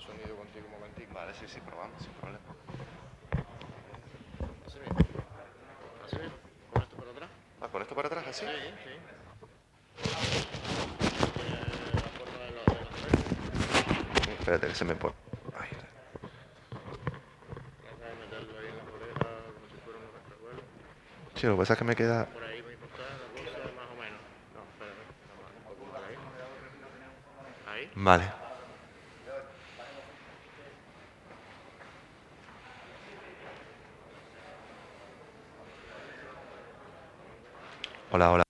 el sonido contigo un momentico. Vale, sí, probamos, sin problema. Así mismo. Así mismo. Con esto para atrás. Ah, ¿con esto para atrás así? Sí, sí. La forma de las orejas. Espérate, que se me pone. Ahí. Trata de meterlo ahí en las orejas como si fuera un rascahuelos. Sí, lo que pasa es que me queda... Por ahí mismo está la cosa, más o menos. No, espérate. Un poco por ahí. Ahí. Vale. Hola, hola.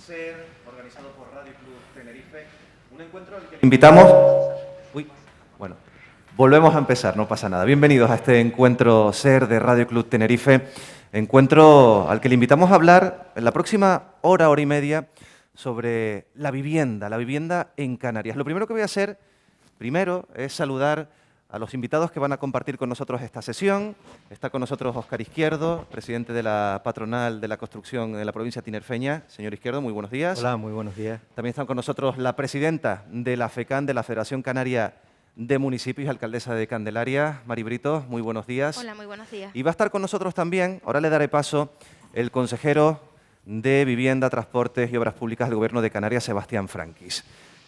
SER, organizado por Radio Club Tenerife. Un encuentro al que invitamos... Bueno, volvemos a empezar, no pasa nada. Bienvenidos a este encuentro SER de Radio Club Tenerife, encuentro al que le invitamos a hablar en la próxima hora, hora y media, sobre la vivienda en Canarias. Lo primero que voy a hacer, es saludar a los invitados que van a compartir con nosotros esta sesión. Está con nosotros Óscar Izquierdo, presidente de la patronal de la construcción de la provincia tinerfeña. Señor Izquierdo, muy buenos días. Hola, muy buenos días. También están con nosotros la presidenta de la FECAN, de la Federación Canaria de Municipios, alcaldesa de Candelaria, Mari Brito, muy buenos días. Hola, muy buenos días. Y va a estar con nosotros también, ahora le daré paso, el consejero de Vivienda, Transportes y Obras Públicas del Gobierno de Canarias, Sebastián Franquis.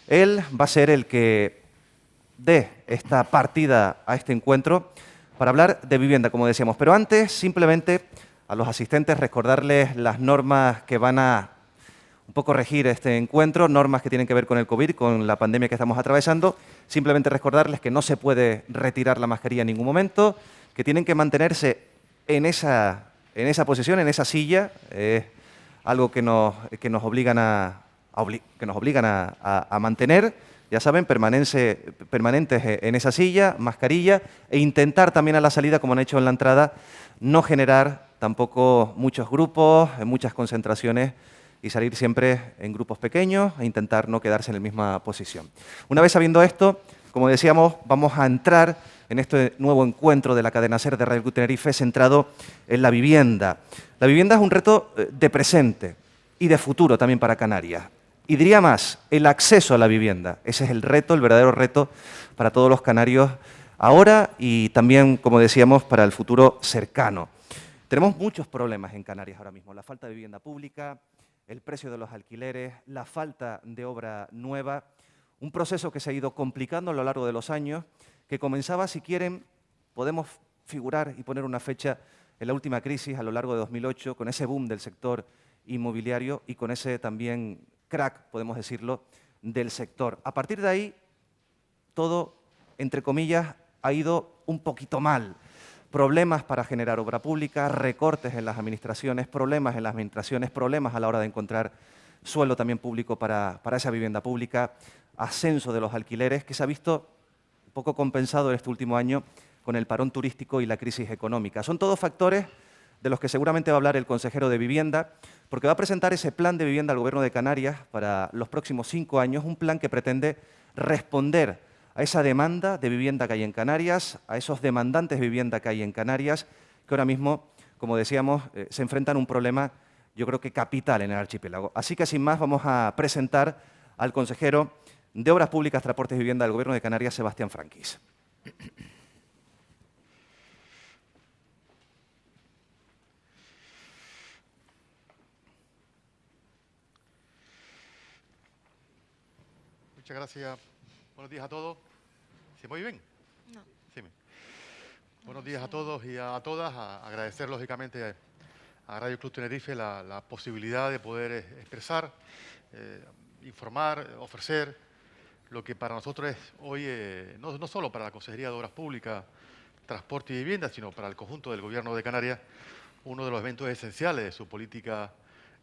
Él va a ser el que dé esta partida a este encuentro para hablar de vivienda, como decíamos. Pero antes, simplemente, a los asistentes recordarles las normas que van a un poco regir este encuentro, normas que tienen que ver con el COVID, con la pandemia que estamos atravesando. Simplemente recordarles que no se puede retirar la mascarilla en ningún momento, que tienen que mantenerse en esa posición, en esa silla. Es algo que nos obligan a mantener. Ya saben, permanentes en esa silla, mascarilla, e intentar también a la salida, como han hecho en la entrada, no generar tampoco muchos grupos, muchas concentraciones, y salir siempre en grupos pequeños e intentar no quedarse en la misma posición. Una vez sabiendo esto, como decíamos, vamos a entrar en este nuevo encuentro de la cadena SER de Radio Club Tenerife centrado en la vivienda. La vivienda es un reto de presente y de futuro también para Canarias. Y diría más, el acceso a la vivienda. Ese es el reto, el verdadero reto para todos los canarios ahora y también, como decíamos, para el futuro cercano. Tenemos muchos problemas en Canarias ahora mismo. La falta de vivienda pública, el precio de los alquileres, la falta de obra nueva, un proceso que se ha ido complicando a lo largo de los años, que comenzaba, si quieren, podemos figurar y poner una fecha en la última crisis a lo largo de 2008, con ese boom del sector inmobiliario y con ese también crack, podemos decirlo, del sector. A partir de ahí, todo, entre comillas, ha ido un poquito mal. Problemas para generar obra pública, recortes en las administraciones, problemas en las administraciones, problemas a la hora de encontrar suelo también público para esa vivienda pública, ascenso de los alquileres, que se ha visto un poco compensado en este último año con el parón turístico y la crisis económica. Son todos factores de los que seguramente va a hablar el consejero de Vivienda, porque va a presentar ese plan de vivienda al Gobierno de Canarias para los próximos 5 años, un plan que pretende responder a esa demanda de vivienda que hay en Canarias, a esos demandantes de vivienda que hay en Canarias, que ahora mismo, como decíamos, se enfrentan a un problema, yo creo que capital en el archipiélago. Así que, sin más, vamos a presentar al consejero de Obras Públicas, Transportes y Vivienda del Gobierno de Canarias, Sebastián Franquis. Muchas gracias. Buenos días a todos. ¿Se me oye bien? No. Sí. Buenos días a todos y a todas. Agradecer, lógicamente, a Radio Club Tenerife la posibilidad de poder expresar, informar, ofrecer lo que para nosotros es hoy, no solo para la Consejería de Obras Públicas, Transporte y Vivienda, sino para el conjunto del Gobierno de Canarias, uno de los eventos esenciales de su política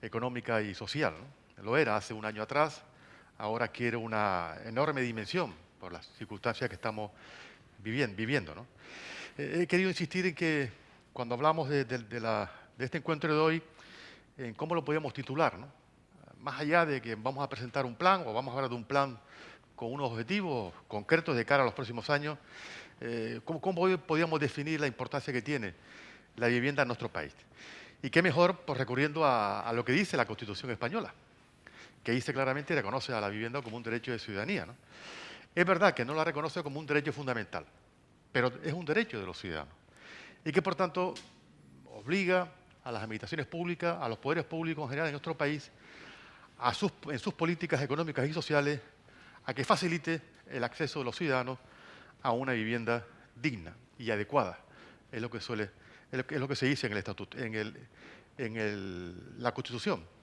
económica y social, ¿no? Lo era hace un año atrás. Ahora quiere una enorme dimensión por las circunstancias que estamos viviendo, ¿no? He querido insistir en que cuando hablamos de este encuentro de hoy, en cómo lo podíamos titular, ¿no? Más allá de que vamos a presentar un plan o vamos a hablar de un plan con unos objetivos concretos de cara a los próximos años, ¿cómo podíamos definir la importancia que tiene la vivienda en nuestro país? Y qué mejor, pues recurriendo a lo que dice la Constitución española, que dice claramente y reconoce a la vivienda como un derecho de ciudadanía, ¿no? Es verdad que no la reconoce como un derecho fundamental, pero es un derecho de los ciudadanos. Y que, por tanto, obliga a las administraciones públicas, a los poderes públicos en general en nuestro país, en sus políticas económicas y sociales, a que facilite el acceso de los ciudadanos a una vivienda digna y adecuada. Es lo que se dice en el estatuto, la Constitución,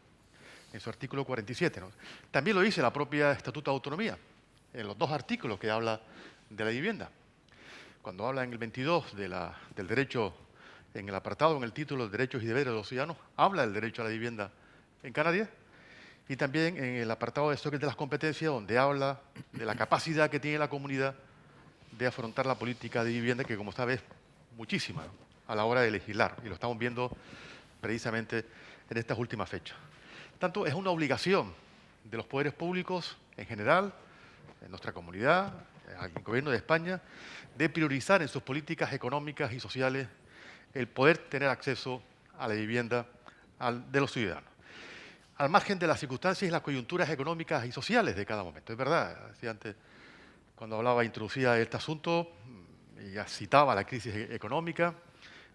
en su artículo 47, ¿no? También lo dice la propia Estatuto de Autonomía, en los 2 artículos que habla de la vivienda. Cuando habla en el 22 del derecho, en el apartado, en el título de Derechos y Deberes de los Ciudadanos, habla del derecho a la vivienda en Canarias, y también en el apartado de Sócrates de las competencias, donde habla de la capacidad que tiene la comunidad de afrontar la política de vivienda, que como sabes, muchísima, ¿no?, a la hora de legislar, y lo estamos viendo precisamente en estas últimas fechas. Tanto es una obligación de los poderes públicos en general, en nuestra comunidad, al Gobierno de España, de priorizar en sus políticas económicas y sociales el poder tener acceso a la vivienda de los ciudadanos, al margen de las circunstancias y las coyunturas económicas y sociales de cada momento. Es verdad, decía antes, cuando hablaba, introducía este asunto, ya citaba la crisis económica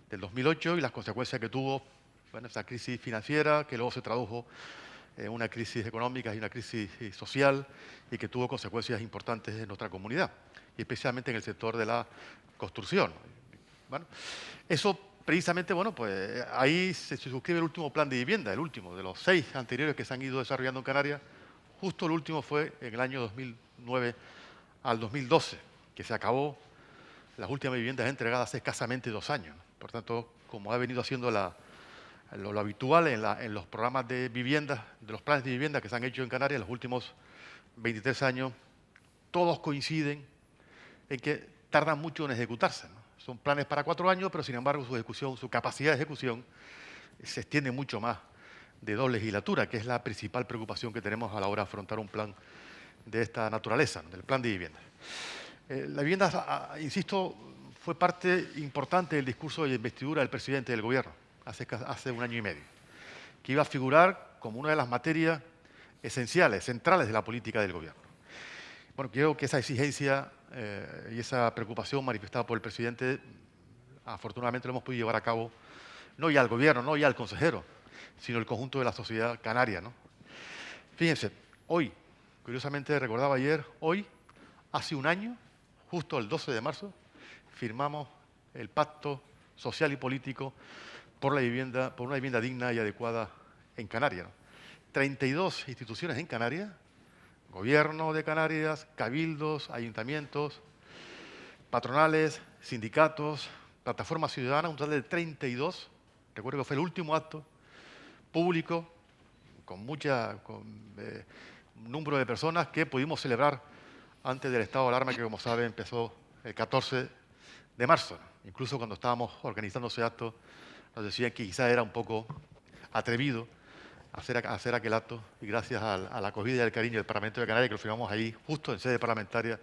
del 2008 y las consecuencias que tuvo, bueno, esa crisis financiera, que luego se tradujo en una crisis económica y una crisis social, y que tuvo consecuencias importantes en nuestra comunidad, y especialmente en el sector de la construcción. Bueno, eso precisamente, bueno, pues ahí se suscribe el último plan de vivienda, el último de los 6 anteriores que se han ido desarrollando en Canarias. Justo el último fue en el año 2009 al 2012, que se acabó las últimas viviendas entregadas hace escasamente 2 años. Por tanto, como ha venido haciendo lo habitual en los programas de vivienda, de los planes de vivienda que se han hecho en Canarias en los últimos 23 años, todos coinciden en que tardan mucho en ejecutarse, ¿no? Son planes para 4 años, pero sin embargo su ejecución, su capacidad de ejecución se extiende mucho más de 2 legislaturas, que es la principal preocupación que tenemos a la hora de afrontar un plan de esta naturaleza, ¿no?, del plan de vivienda. La vivienda, insisto, fue parte importante del discurso de investidura del presidente del Gobierno hace 1 año y medio, que iba a figurar como una de las materias esenciales, centrales de la política del Gobierno. Bueno, creo que esa exigencia y esa preocupación manifestada por el presidente, afortunadamente lo hemos podido llevar a cabo, no ya el Gobierno, no ya el consejero, sino el conjunto de la sociedad canaria, ¿no? Fíjense, hoy, curiosamente recordaba ayer, hoy, hace 1 año, justo el 12 de marzo, firmamos el Pacto Social y Político por la vivienda, por una vivienda digna y adecuada en Canarias, ¿no? 32 instituciones en Canarias, Gobierno de Canarias, cabildos, ayuntamientos, patronales, sindicatos, plataformas ciudadanas, un total de 32. Recuerdo que fue el último acto público con un número de personas que pudimos celebrar antes del estado de alarma, que como saben empezó el 14 de marzo. Incluso cuando estábamos organizando ese acto nos decían que quizá era un poco atrevido hacer aquel acto, y gracias a la acogida y al cariño del Parlamento de Canarias, que lo firmamos ahí, justo en sede parlamentaria,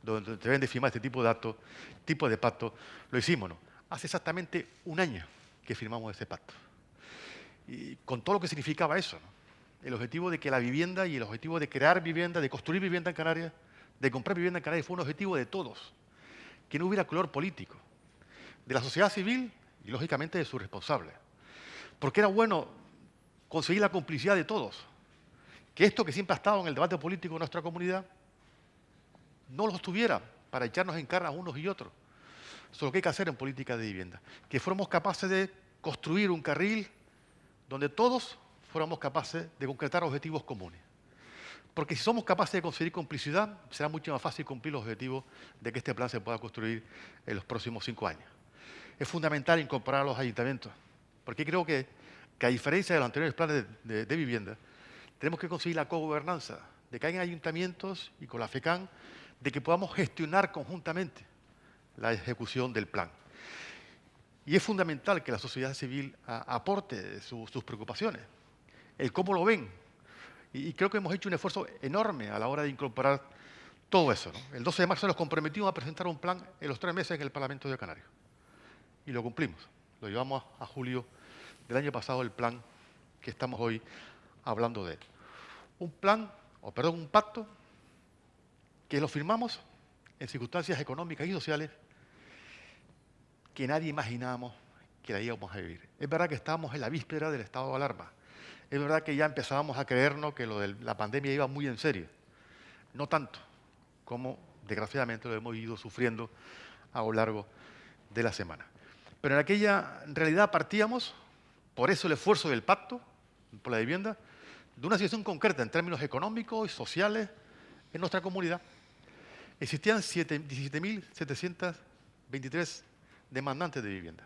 donde deben de firmar este tipo de actos, tipo de pacto, lo hicimos, ¿no? Hace exactamente 1 año que firmamos ese pacto. Y con todo lo que significaba eso, ¿no? El objetivo de que la vivienda y el objetivo de crear vivienda, de construir vivienda en Canarias, de comprar vivienda en Canarias, fue un objetivo de todos. Que no hubiera color político, de la sociedad civil y, lógicamente, de sus responsables. Porque era bueno conseguir la complicidad de todos. Que esto que siempre ha estado en el debate político de nuestra comunidad no lo estuviera para echarnos en cara a unos y otros. Eso es lo que hay que hacer en política de vivienda. Que fuéramos capaces de construir un carril donde todos fuéramos capaces de concretar objetivos comunes. Porque si somos capaces de conseguir complicidad, será mucho más fácil cumplir los objetivos de que este plan se pueda construir en los próximos 5 años. Es fundamental incorporar a los ayuntamientos, porque creo que a diferencia de los anteriores planes de vivienda, tenemos que conseguir la cogobernanza, de que haya ayuntamientos y con la FECAN, de que podamos gestionar conjuntamente la ejecución del plan. Y es fundamental que la sociedad civil aporte sus preocupaciones, el cómo lo ven. Y creo que hemos hecho un esfuerzo enorme a la hora de incorporar todo eso, ¿no? El 12 de marzo nos comprometimos a presentar un plan en los 3 meses en el Parlamento de Canarias. Y lo cumplimos. Lo llevamos a julio del año pasado, el plan que estamos hoy hablando de él. Un pacto que lo firmamos en circunstancias económicas y sociales que nadie imaginábamos que la íbamos a vivir. Es verdad que estábamos en la víspera del estado de alarma. Es verdad que ya empezábamos a creernos que lo de la pandemia iba muy en serio. No tanto como, desgraciadamente, lo hemos ido sufriendo a lo largo de la semana. Pero en aquella realidad partíamos, por eso el esfuerzo del pacto por la vivienda, de una situación concreta en términos económicos y sociales en nuestra comunidad. Existían 17.723 demandantes de vivienda.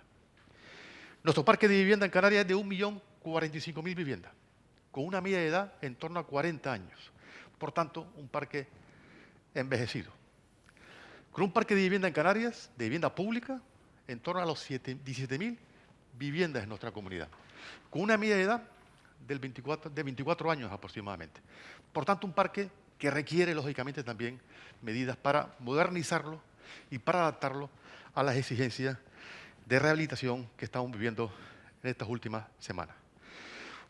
Nuestro parque de vivienda en Canarias es de 1.045.000 viviendas. con una media de edad en torno a 40 años. Por tanto, un parque envejecido. Con un parque de vivienda en Canarias, de vivienda pública, en torno a los 17.000 viviendas en nuestra comunidad. Con una media de edad de 24 años aproximadamente. Por tanto, un parque que requiere, lógicamente, también medidas para modernizarlo y para adaptarlo a las exigencias de rehabilitación que estamos viviendo en estas últimas semanas.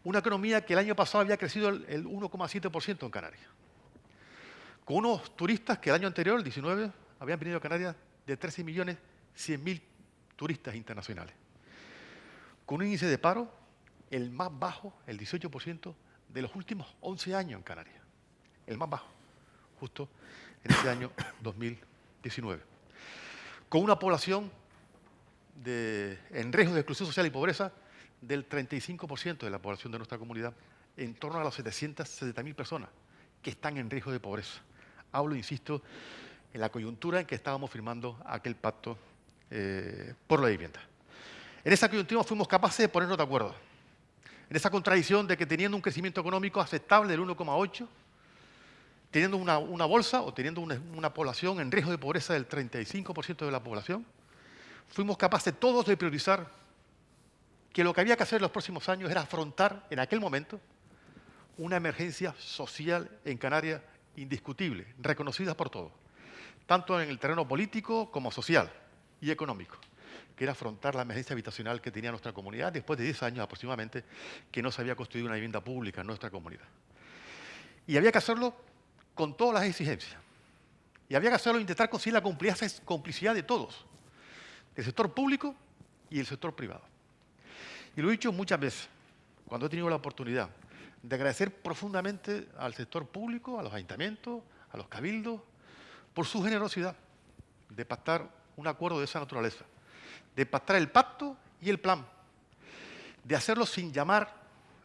Una economía que el año pasado había crecido el 1,7% en Canarias. Con unos turistas que el año anterior, el 19, habían venido a Canarias de 13.100.000 turistas internacionales. Con un índice de paro, el más bajo, el 18%, de los últimos 11 años en Canarias. El más bajo, justo en este año 2019. Con una población en riesgo de exclusión social y pobreza del 35% de la población de nuestra comunidad, en torno a las 770.000 personas que están en riesgo de pobreza. Hablo, insisto, en la coyuntura en que estábamos firmando aquel pacto por la vivienda. En esa coyuntura fuimos capaces de ponernos de acuerdo. En esa contradicción de que teniendo un crecimiento económico aceptable del 1,8%, teniendo una bolsa o teniendo una población en riesgo de pobreza del 35% de la población, fuimos capaces todos de priorizar que lo que había que hacer en los próximos años era afrontar en aquel momento una emergencia social en Canarias indiscutible, reconocida por todos, tanto en el terreno político como social y económico, que era afrontar la emergencia habitacional que tenía nuestra comunidad después de 10 años aproximadamente que no se había construido una vivienda pública en nuestra comunidad. Y había que hacerlo con todas las exigencias. Y había que hacerlo e intentar conseguir la complicidad de todos, del sector público y del sector privado. Y lo he dicho muchas veces, cuando he tenido la oportunidad de agradecer profundamente al sector público, a los ayuntamientos, a los cabildos, por su generosidad de pactar un acuerdo de esa naturaleza, de pactar el pacto y el plan, de hacerlo sin llamar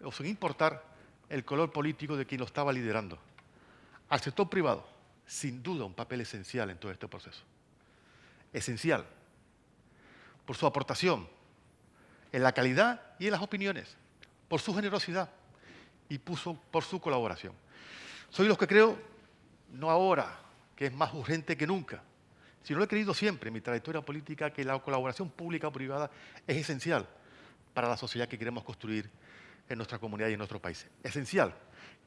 o sin importar el color político de quien lo estaba liderando. Al sector privado, sin duda, un papel esencial en todo este proceso. Esencial, por su aportación en la calidad y en las opiniones, por su generosidad y por su colaboración. Soy los que creo, no ahora, que es más urgente que nunca, sino lo he creído siempre en mi trayectoria política, que la colaboración pública o privada es esencial para la sociedad que queremos construir en nuestra comunidad y en nuestro país. Esencial,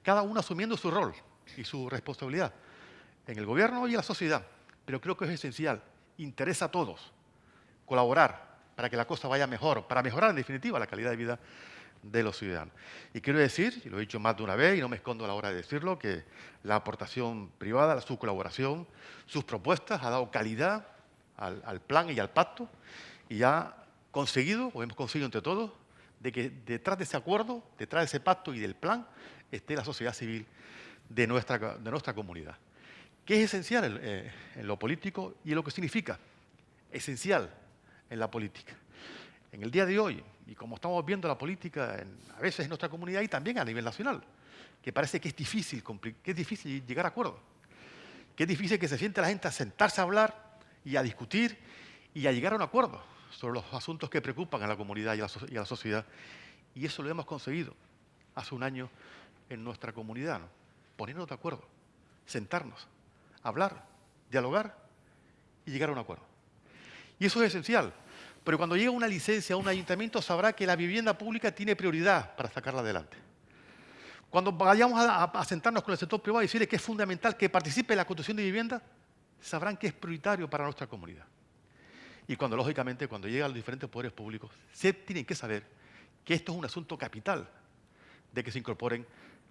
cada uno asumiendo su rol y su responsabilidad en el gobierno y en la sociedad, pero creo que es esencial, interesa a todos colaborar para que la cosa vaya mejor, para mejorar en definitiva la calidad de vida de los ciudadanos. Y quiero decir, y lo he dicho más de una vez y no me escondo a la hora de decirlo, que la aportación privada, su colaboración, sus propuestas ha dado calidad al plan y al pacto y ha conseguido, o hemos conseguido entre todos, de que detrás de ese acuerdo, detrás de ese pacto y del plan, esté la sociedad civil de nuestra comunidad, que es esencial en lo político y en lo que significa, esencial en la política. En el día de hoy, y como estamos viendo la política a veces en nuestra comunidad y también a nivel nacional, que parece que es difícil llegar a acuerdos, que es difícil que se siente la gente a sentarse a hablar y a discutir y a llegar a un acuerdo sobre los asuntos que preocupan a la comunidad y a la sociedad. Y eso lo hemos conseguido hace un año en nuestra comunidad, ¿no? Ponernos de acuerdo, sentarnos, hablar, dialogar y llegar a un acuerdo. Y eso es esencial. Pero cuando llega una licencia a un ayuntamiento sabrá que la vivienda pública tiene prioridad para sacarla adelante. Cuando vayamos a sentarnos con el sector privado y decirle que es fundamental que participe en la construcción de vivienda, sabrán que es prioritario para nuestra comunidad. Y cuando, lógicamente, cuando llegan los diferentes poderes públicos, tienen que saber que esto es un asunto capital de que se incorporen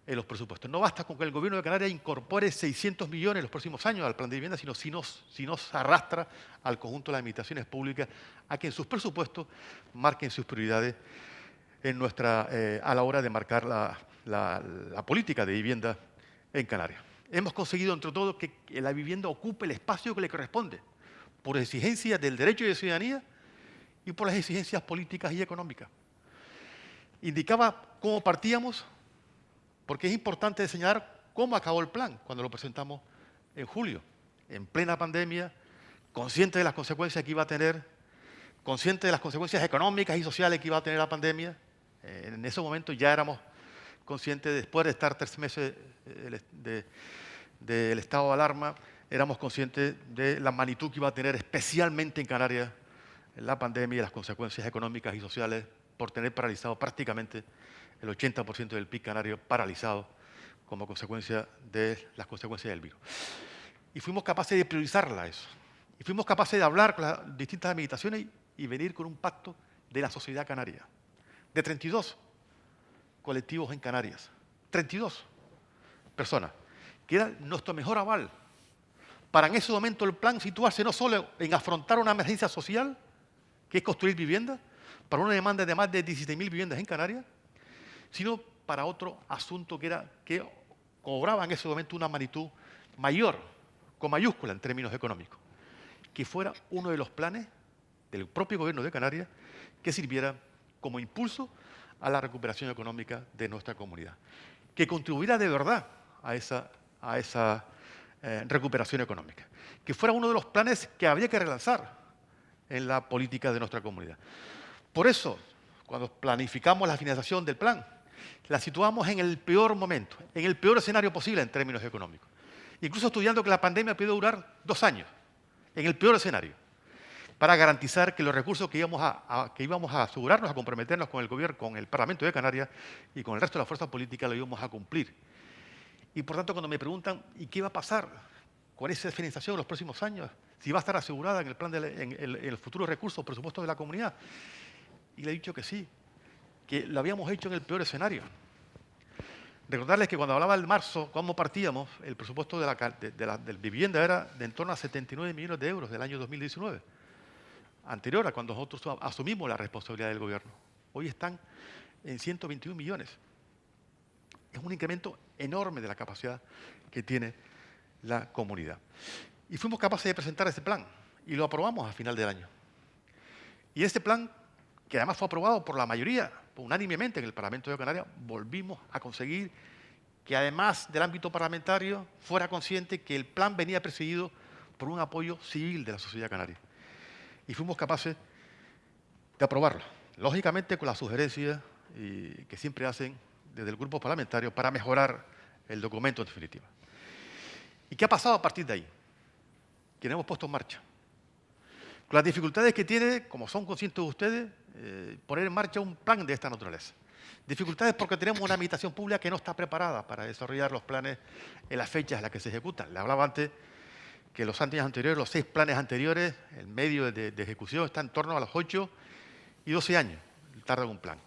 en los presupuestos. No basta con que el Gobierno de Canarias incorpore 600 millones en los próximos años al plan de vivienda, sino si nos arrastra al conjunto de las administraciones públicas a que en sus presupuestos marquen sus prioridades a la hora de marcar la política de vivienda en Canarias. Hemos conseguido, entre todos, que la vivienda ocupe el espacio que le corresponde, por exigencias del derecho de ciudadanía y por las exigencias políticas y económicas. Indicaba cómo partíamos, porque es importante señalar cómo acabó el plan cuando lo presentamos en julio, en plena pandemia, consciente de las consecuencias que iba a tener, consciente de las consecuencias económicas y sociales que iba a tener la pandemia. En ese momento ya éramos conscientes, después de estar 3 meses del estado de alarma, éramos conscientes de la magnitud que iba a tener especialmente en Canarias la pandemia y las consecuencias económicas y sociales por tener paralizado prácticamente el 80% del PIB canario paralizado como consecuencia de las consecuencias del virus. Y fuimos capaces de priorizarla eso. Y fuimos capaces de hablar con las distintas administraciones y venir con un pacto de la sociedad canaria, de 32 colectivos en Canarias, 32 personas, que era nuestro mejor aval para en ese momento el plan situarse no solo en afrontar una emergencia social, que es construir viviendas, para una demanda de más de 17.000 viviendas en Canarias, sino para otro asunto que cobraba en ese momento una magnitud mayor, con mayúscula en términos económicos, que fuera uno de los planes del propio Gobierno de Canarias que sirviera como impulso a la recuperación económica de nuestra comunidad, que contribuyera de verdad a esa recuperación económica, que fuera uno de los planes que habría que relanzar en la política de nuestra comunidad. Por eso, cuando planificamos la financiación del plan, la situamos en el peor momento, en el peor escenario posible en términos económicos. Incluso estudiando que la pandemia puede durar 2 años, en el peor escenario, para garantizar que los recursos que íbamos a asegurarnos, a comprometernos con el Gobierno, con el Parlamento de Canarias y con el resto de las fuerzas políticas, lo íbamos a cumplir. Y por tanto, cuando me preguntan, ¿y qué va a pasar con esa financiación en los próximos años? Si va a estar asegurada en el plan en el futuro recurso, presupuesto de la comunidad. Y le he dicho que sí, que lo habíamos hecho en el peor escenario. Recordarles que cuando hablaba en marzo, cómo partíamos, el presupuesto de vivienda era de en torno a 79 millones de euros del año 2019, anterior a cuando nosotros asumimos la responsabilidad del Gobierno. Hoy están en 121 millones. Es un incremento enorme de la capacidad que tiene la comunidad. Y fuimos capaces de presentar ese plan y lo aprobamos a final del año. Y este plan, que además fue aprobado por la mayoría, unánimemente en el Parlamento de Canarias, volvimos a conseguir que además del ámbito parlamentario fuera consciente que el plan venía presidido por un apoyo civil de la sociedad canaria. Y fuimos capaces de aprobarlo, lógicamente con las sugerencias que siempre hacen desde el grupo parlamentario para mejorar el documento en definitiva. ¿Y qué ha pasado a partir de ahí? Que lo hemos puesto en marcha. Con las dificultades que tiene, como son conscientes ustedes, poner en marcha un plan de esta naturaleza. Dificultades porque tenemos una administración pública que no está preparada para desarrollar los planes en las fechas en las que se ejecutan. Le hablaba antes que los años anteriores, los 6 planes anteriores, el medio de ejecución está en torno a los 8 y 12 años, tarda un plan.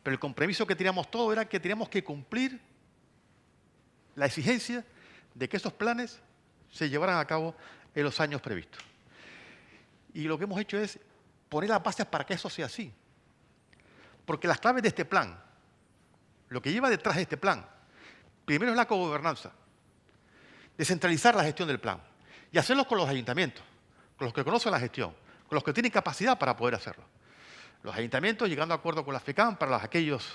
Pero el compromiso que teníamos todos era que teníamos que cumplir la exigencia de que esos planes se llevaran a cabo en los años previstos. Y lo que hemos hecho es poner las bases para que eso sea así. Porque las claves de este plan, lo que lleva detrás de este plan, primero es la cogobernanza, descentralizar la gestión del plan y hacerlo con los ayuntamientos, con los que conocen la gestión, con los que tienen capacidad para poder hacerlo. Los ayuntamientos, llegando a acuerdo con la FECAM para aquellos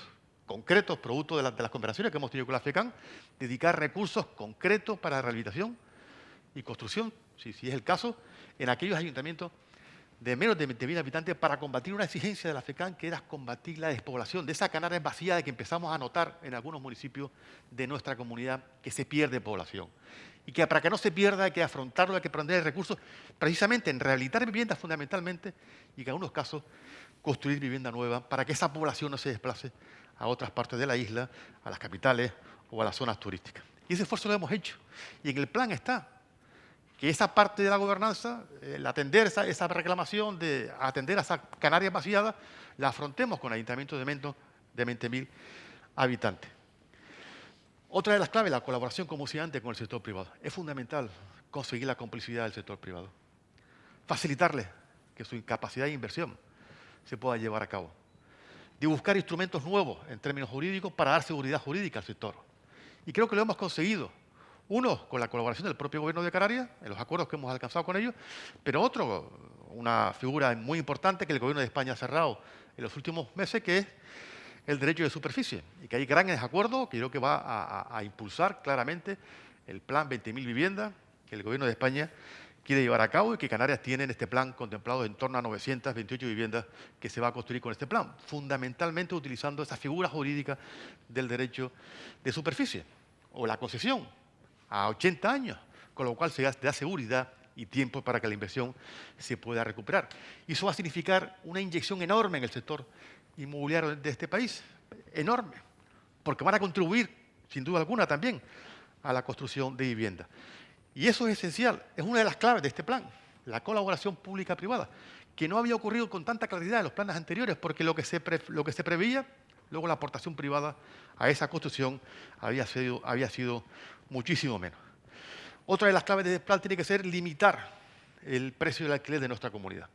concretos, producto de las conversaciones que hemos tenido con la FECAM, dedicar recursos concretos para la rehabilitación y construcción, si es el caso, en aquellos ayuntamientos de menos de 20.000 habitantes para combatir una exigencia de la FECAM que era combatir la despoblación, de esa Canarias vacía de que empezamos a notar en algunos municipios de nuestra comunidad que se pierde población. Y que para que no se pierda hay que afrontarlo, hay que poner recursos precisamente en rehabilitar viviendas fundamentalmente y que en algunos casos construir vivienda nueva para que esa población no se desplace a otras partes de la isla, a las capitales o a las zonas turísticas. Y ese esfuerzo lo hemos hecho. Y en el plan está que esa parte de la gobernanza, el atender esa reclamación de atender a esas Canarias vaciadas, la afrontemos con ayuntamientos de menos de 20.000 habitantes. Otra de las claves, la colaboración, como decía antes, con el sector privado. Es fundamental conseguir la complicidad del sector privado. Facilitarle que su capacidad de inversión se pueda llevar a cabo. De buscar instrumentos nuevos en términos jurídicos para dar seguridad jurídica al sector. Y creo que lo hemos conseguido. Uno, con la colaboración del propio Gobierno de Canarias, en los acuerdos que hemos alcanzado con ellos, pero otro, una figura muy importante que el Gobierno de España ha cerrado en los últimos meses, que es el derecho de superficie. Y que hay grandes acuerdos que creo que va a impulsar claramente el plan 20.000 viviendas que el Gobierno de España quiere llevar a cabo y que Canarias tiene en este plan contemplado en torno a 928 viviendas que se va a construir con este plan, fundamentalmente utilizando esa figura jurídica del derecho de superficie o la concesión a 80 años, con lo cual se da seguridad y tiempo para que la inversión se pueda recuperar. Y eso va a significar una inyección enorme en el sector inmobiliario de este país, enorme, porque van a contribuir, sin duda alguna, también a la construcción de vivienda. Y eso es esencial, es una de las claves de este plan, la colaboración pública-privada, que no había ocurrido con tanta claridad en los planes anteriores, porque lo que se preveía, luego la aportación privada a esa construcción había sido muchísimo menos. Otra de las claves de este plan tiene que ser limitar el precio del alquiler de nuestra comunidad.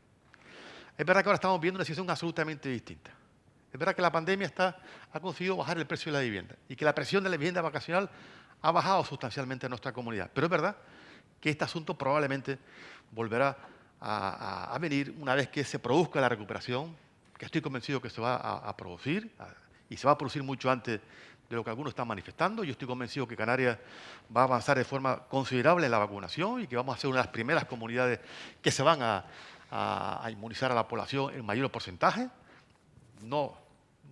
Es verdad que ahora estamos viendo una situación absolutamente distinta. Es verdad que la pandemia ha conseguido bajar el precio de la vivienda y que la presión de la vivienda vacacional ha bajado sustancialmente en nuestra comunidad. Pero es verdad que este asunto probablemente volverá a venir una vez que se produzca la recuperación, que estoy convencido que se va a producir y se va a producir mucho antes de lo que algunos están manifestando. Yo estoy convencido que Canarias va a avanzar de forma considerable en la vacunación y que vamos a ser una de las primeras comunidades que se van a inmunizar a la población en mayor porcentaje. No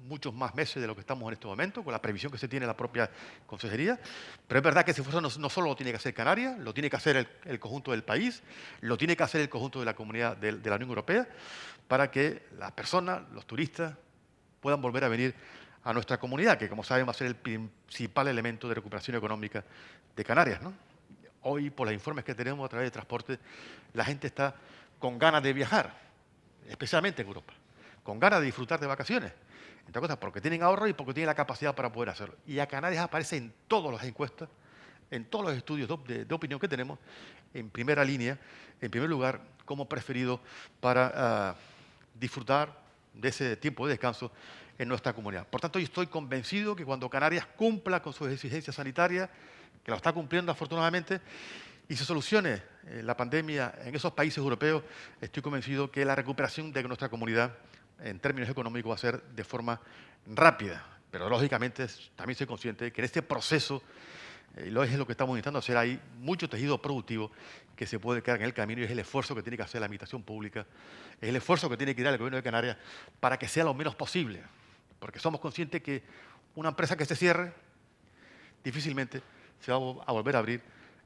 muchos más meses de lo que estamos en este momento, con la previsión que se tiene en la propia consejería. Pero es verdad que ese esfuerzo no solo lo tiene que hacer Canarias, lo tiene que hacer el conjunto del país, lo tiene que hacer el conjunto de la comunidad de la Unión Europea, para que las personas, los turistas, puedan volver a venir a nuestra comunidad, que como saben va a ser el principal elemento de recuperación económica de Canarias, ¿no? Hoy, por los informes que tenemos a través de transporte, la gente está con ganas de viajar, especialmente en Europa, con ganas de disfrutar de vacaciones, entre cosas porque tienen ahorro y porque tienen la capacidad para poder hacerlo. Y a Canarias aparece en todas las encuestas, en todos los estudios de opinión que tenemos, en primera línea, en primer lugar, como preferido para disfrutar de ese tiempo de descanso en nuestra comunidad. Por tanto, yo estoy convencido que cuando Canarias cumpla con sus exigencias sanitarias, que lo está cumpliendo afortunadamente, y se solucione la pandemia en esos países europeos, estoy convencido que la recuperación de nuestra comunidad en términos económicos va a ser de forma rápida. Pero lógicamente también soy consciente de que en este proceso, y es lo que estamos intentando hacer, hay mucho tejido productivo que se puede quedar en el camino y es el esfuerzo que tiene que hacer la administración pública, es el esfuerzo que tiene que dar el Gobierno de Canarias para que sea lo menos posible. Porque somos conscientes que una empresa que se cierre difícilmente se va a volver a abrir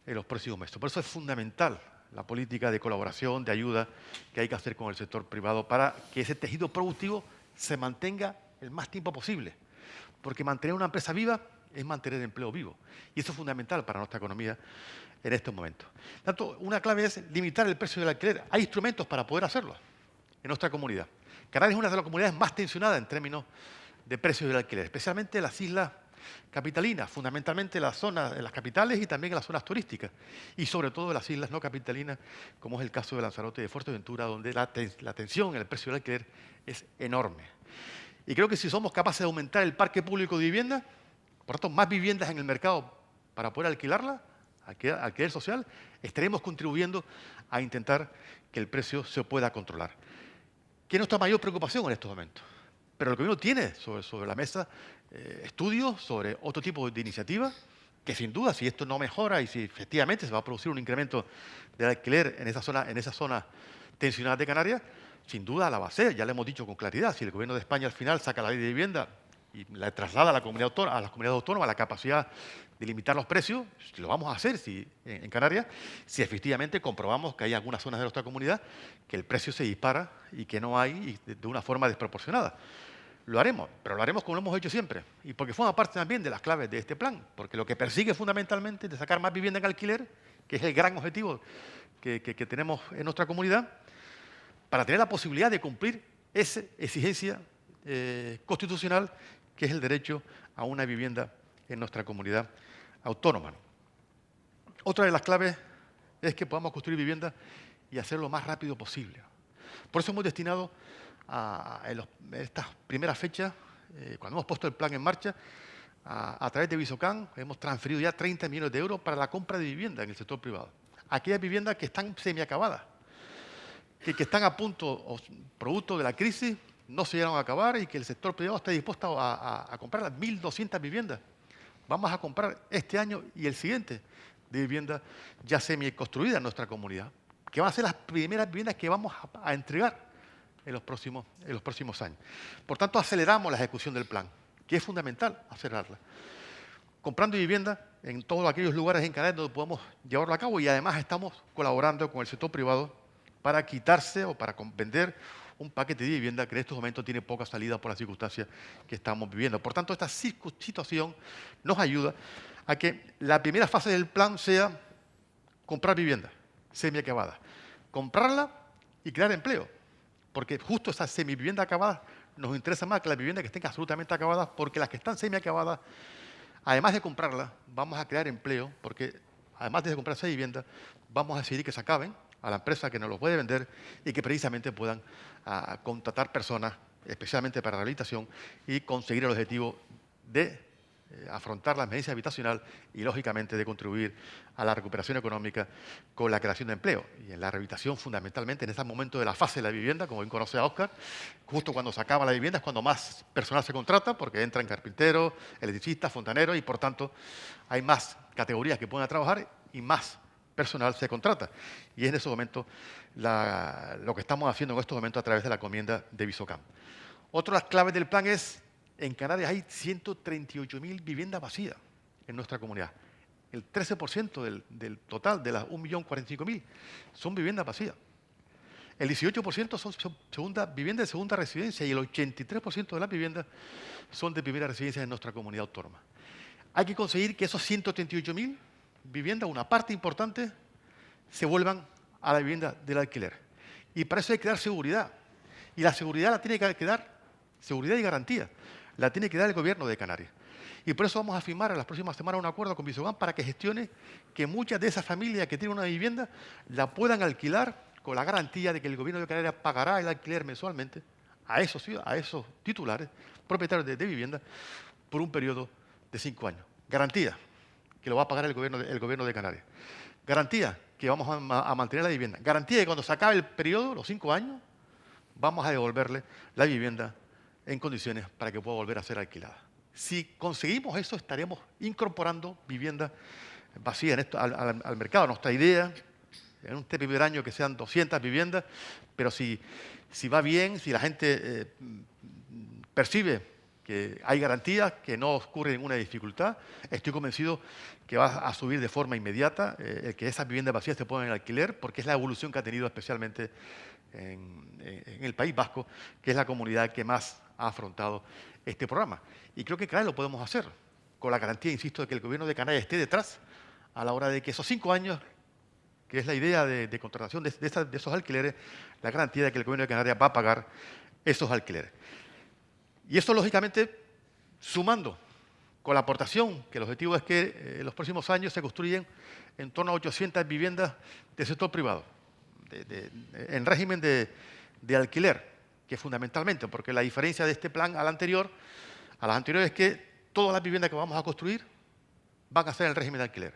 en los próximos meses. Por eso es fundamental la política de colaboración, de ayuda que hay que hacer con el sector privado para que ese tejido productivo se mantenga el más tiempo posible. Porque mantener una empresa viva es mantener el empleo vivo. Y eso es fundamental para nuestra economía en estos momentos. Tanto, una clave es limitar el precio del alquiler. Hay instrumentos para poder hacerlo en nuestra comunidad. Canarias es una de las comunidades más tensionadas en términos de precios del alquiler, especialmente las islas capitalinas, fundamentalmente las zonas, en las capitales y también en las zonas turísticas, y sobre todo en las islas no capitalinas, como es el caso de Lanzarote y de Fuerteventura, donde la tensión en el precio del alquiler es enorme. Y creo que si somos capaces de aumentar el parque público de vivienda, por tanto, más viviendas en el mercado para poder alquilarla, alquiler social, estaremos contribuyendo a intentar que el precio se pueda controlar. ¿Qué es nuestra mayor preocupación en estos momentos? Pero el Gobierno tiene sobre la mesa estudios sobre otro tipo de iniciativas que sin duda, si esto no mejora y si efectivamente se va a producir un incremento del alquiler en esa zona tensionada de Canarias, sin duda la va a hacer, ya lo hemos dicho con claridad. Si el Gobierno de España al final saca la ley de vivienda y la traslada a las comunidades autónomas la capacidad de limitar los precios, lo vamos a hacer en Canarias, si efectivamente comprobamos que hay algunas zonas de nuestra comunidad que el precio se dispara y que no hay de una forma desproporcionada. Lo haremos, pero lo haremos como lo hemos hecho siempre. Y porque forma parte también de las claves de este plan. Porque lo que persigue fundamentalmente es de sacar más vivienda en alquiler, que es el gran objetivo que tenemos en nuestra comunidad, para tener la posibilidad de cumplir esa exigencia constitucional, que es el derecho a una vivienda en nuestra comunidad autónoma. Otra de las claves es que podamos construir vivienda y hacerlo lo más rápido posible. Por eso hemos destinado en estas primeras fechas, cuando hemos puesto el plan en marcha, a través de Visocan, hemos transferido ya 30 millones de euros para la compra de vivienda en el sector privado. Aquellas viviendas que están semiacabadas, que están a punto, producto de la crisis, no se llegaron a acabar y que el sector privado está dispuesto a comprar las 1.200 viviendas. Vamos a comprar este año y el siguiente de vivienda ya semi-construida en nuestra comunidad, que van a ser las primeras viviendas que vamos a entregar en los próximos años. Por tanto, aceleramos la ejecución del plan, que es fundamental acelerarla. Comprando vivienda en todos aquellos lugares en Canarias donde podemos llevarlo a cabo, y además estamos colaborando con el sector privado para quitarse o para vender un paquete de vivienda que en estos momentos tiene poca salida por las circunstancias que estamos viviendo. Por tanto, esta situación nos ayuda a que la primera fase del plan sea comprar vivienda semiacabada, comprarla y crear empleo, porque justo esa semivivienda acabada nos interesa más que las viviendas que estén absolutamente acabadas, porque las que están semiacabadas, además de comprarlas, vamos a crear empleo, porque además de comprar esa vivienda, vamos a decidir que se acaben a la empresa que nos lo puede vender y que precisamente puedan contratar personas, especialmente para rehabilitación, y conseguir el objetivo de afrontar la emergencia habitacional y, lógicamente, de contribuir a la recuperación económica con la creación de empleo. Y en la rehabilitación, fundamentalmente, en ese momento de la fase de la vivienda, como bien conoce a Óscar, justo cuando se acaba la vivienda es cuando más personal se contrata, porque entran carpinteros, electricistas, fontaneros, y, por tanto, hay más categorías que pueden trabajar y más personal se contrata. Y es en ese momento lo que estamos haciendo en estos momentos a través de la encomienda de Visocam. Otra de las claves del plan es: en Canarias hay 138.000 viviendas vacías en nuestra comunidad. El 13% del total de las 1.045.000 son viviendas vacías. El 18% son viviendas de segunda residencia y el 83% de las viviendas son de primera residencia en nuestra comunidad autónoma. Hay que conseguir que esos 138.000 viviendas, una parte importante, se vuelvan a la vivienda del alquiler. Y para eso hay que dar seguridad. Y la seguridad la tiene que dar, seguridad y garantía, la tiene que dar el Gobierno de Canarias. Y por eso vamos a firmar en las próximas semanas un acuerdo con Visocam para que gestione que muchas de esas familias que tienen una vivienda la puedan alquilar con la garantía de que el Gobierno de Canarias pagará el alquiler mensualmente a esos titulares, propietarios de vivienda, por un periodo de 5 años. Garantía que lo va a pagar el Gobierno de Canarias. Garantía que vamos a mantener la vivienda. Garantía que cuando se acabe el periodo, los 5 años, vamos a devolverle la vivienda en condiciones para que pueda volver a ser alquilada. Si conseguimos eso, estaremos incorporando vivienda vacía al mercado. Nuestra idea, en este primer año, que sean 200 viviendas, pero si va bien, si la gente percibe que hay garantías, que no ocurre ninguna dificultad, estoy convencido que va a subir de forma inmediata que esas viviendas vacías se pongan en alquiler, porque es la evolución que ha tenido especialmente en el País Vasco, que es la comunidad que más ha afrontado este programa. Y creo que cada vez lo podemos hacer, con la garantía, insisto, de que el Gobierno de Canarias esté detrás a la hora de que esos 5 años, que es la idea de contratación de esos alquileres, la garantía de que el Gobierno de Canarias va a pagar esos alquileres. Y esto, lógicamente, sumando con la aportación, que el objetivo es que en los próximos años se construyen en torno a 800 viviendas del sector privado, en régimen de alquiler, que fundamentalmente, porque la diferencia de este plan a las anteriores es que todas las viviendas que vamos a construir van a ser en el régimen de alquiler.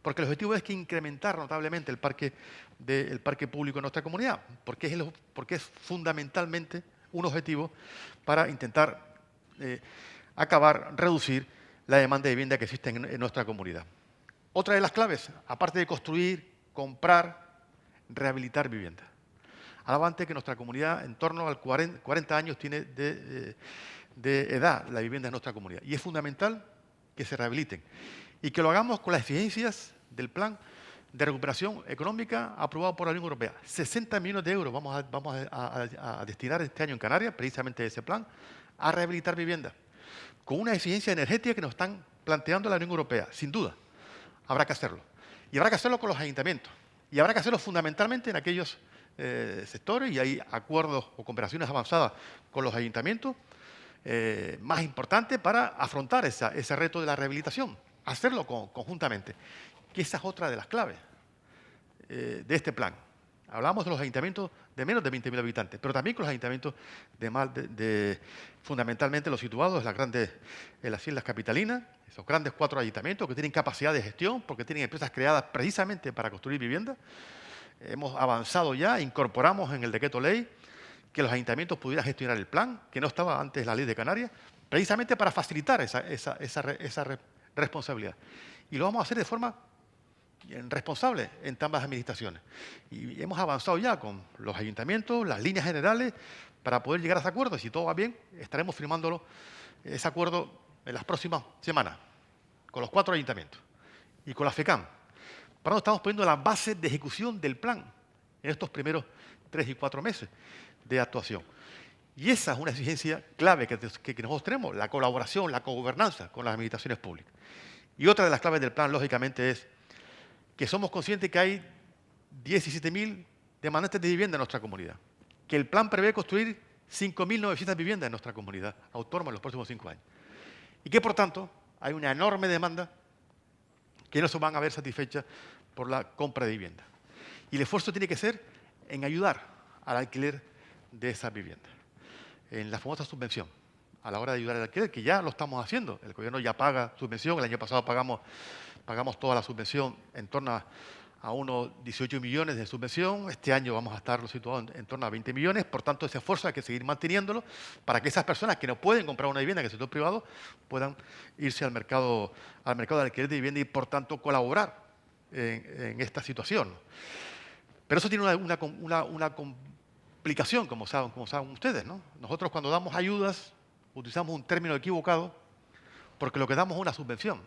Porque el objetivo es que incrementar notablemente el parque público en nuestra comunidad, porque es fundamentalmente un objetivo para intentar reducir la demanda de vivienda que existe en nuestra comunidad. Otra de las claves, aparte de construir, comprar, rehabilitar vivienda. Hablaba antes que nuestra comunidad en torno a 40 años tiene de edad la vivienda en nuestra comunidad. Y es fundamental que se rehabiliten y que lo hagamos con las exigencias del plan de recuperación económica aprobado por la Unión Europea. 60 millones de euros vamos a destinar este año en Canarias, precisamente ese plan, a rehabilitar viviendas, con una exigencia energética que nos están planteando la Unión Europea. Sin duda, habrá que hacerlo. Y habrá que hacerlo con los ayuntamientos. Y habrá que hacerlo fundamentalmente en aquellos sectores, y hay acuerdos o cooperaciones avanzadas con los ayuntamientos más importantes para afrontar ese reto de la rehabilitación. Hacerlo conjuntamente, que esa es otra de las claves de este plan. Hablamos de los ayuntamientos de menos de 20.000 habitantes, pero también con los ayuntamientos fundamentalmente los situados en las islas capitalinas, esos grandes 4 ayuntamientos que tienen capacidad de gestión porque tienen empresas creadas precisamente para construir viviendas. Hemos avanzado ya, incorporamos en el decreto ley que los ayuntamientos pudieran gestionar el plan, que no estaba antes en la ley de Canarias, precisamente para facilitar esa responsabilidad. Y lo vamos a hacer de forma responsable en ambas administraciones. Y hemos avanzado ya con los ayuntamientos, las líneas generales, para poder llegar a ese acuerdo. Si todo va bien, estaremos firmándolo, ese acuerdo en las próximas semanas, con los 4 ayuntamientos y con la FECAM. Para nosotros estamos poniendo la base de ejecución del plan en estos primeros 3 y 4 meses de actuación. Y esa es una exigencia clave que nosotros tenemos, la colaboración, la cogobernanza con las administraciones públicas. Y otra de las claves del plan, lógicamente, es que somos conscientes que hay 17.000 demandantes de vivienda en nuestra comunidad, que el plan prevé construir 5.900 viviendas en nuestra comunidad autónoma en los próximos 5 años. Y que, por tanto, hay una enorme demanda que no se van a ver satisfechas por la compra de vivienda. Y el esfuerzo tiene que ser en ayudar al alquiler de esas viviendas, en la famosa subvención, a la hora de ayudar al alquiler, que ya lo estamos haciendo. El gobierno ya paga subvención, el año pasado pagamos toda la subvención en torno a unos 18 millones de subvención. Este año vamos a estar situados en torno a 20 millones. Por tanto, ese esfuerzo hay que seguir manteniéndolo para que esas personas que no pueden comprar una vivienda en el sector privado puedan irse al mercado de alquiler de vivienda y, por tanto, colaborar en esta situación. Pero eso tiene una complicación, como saben ustedes, ¿no? Nosotros, cuando damos ayudas, utilizamos un término equivocado porque lo que damos es una subvención.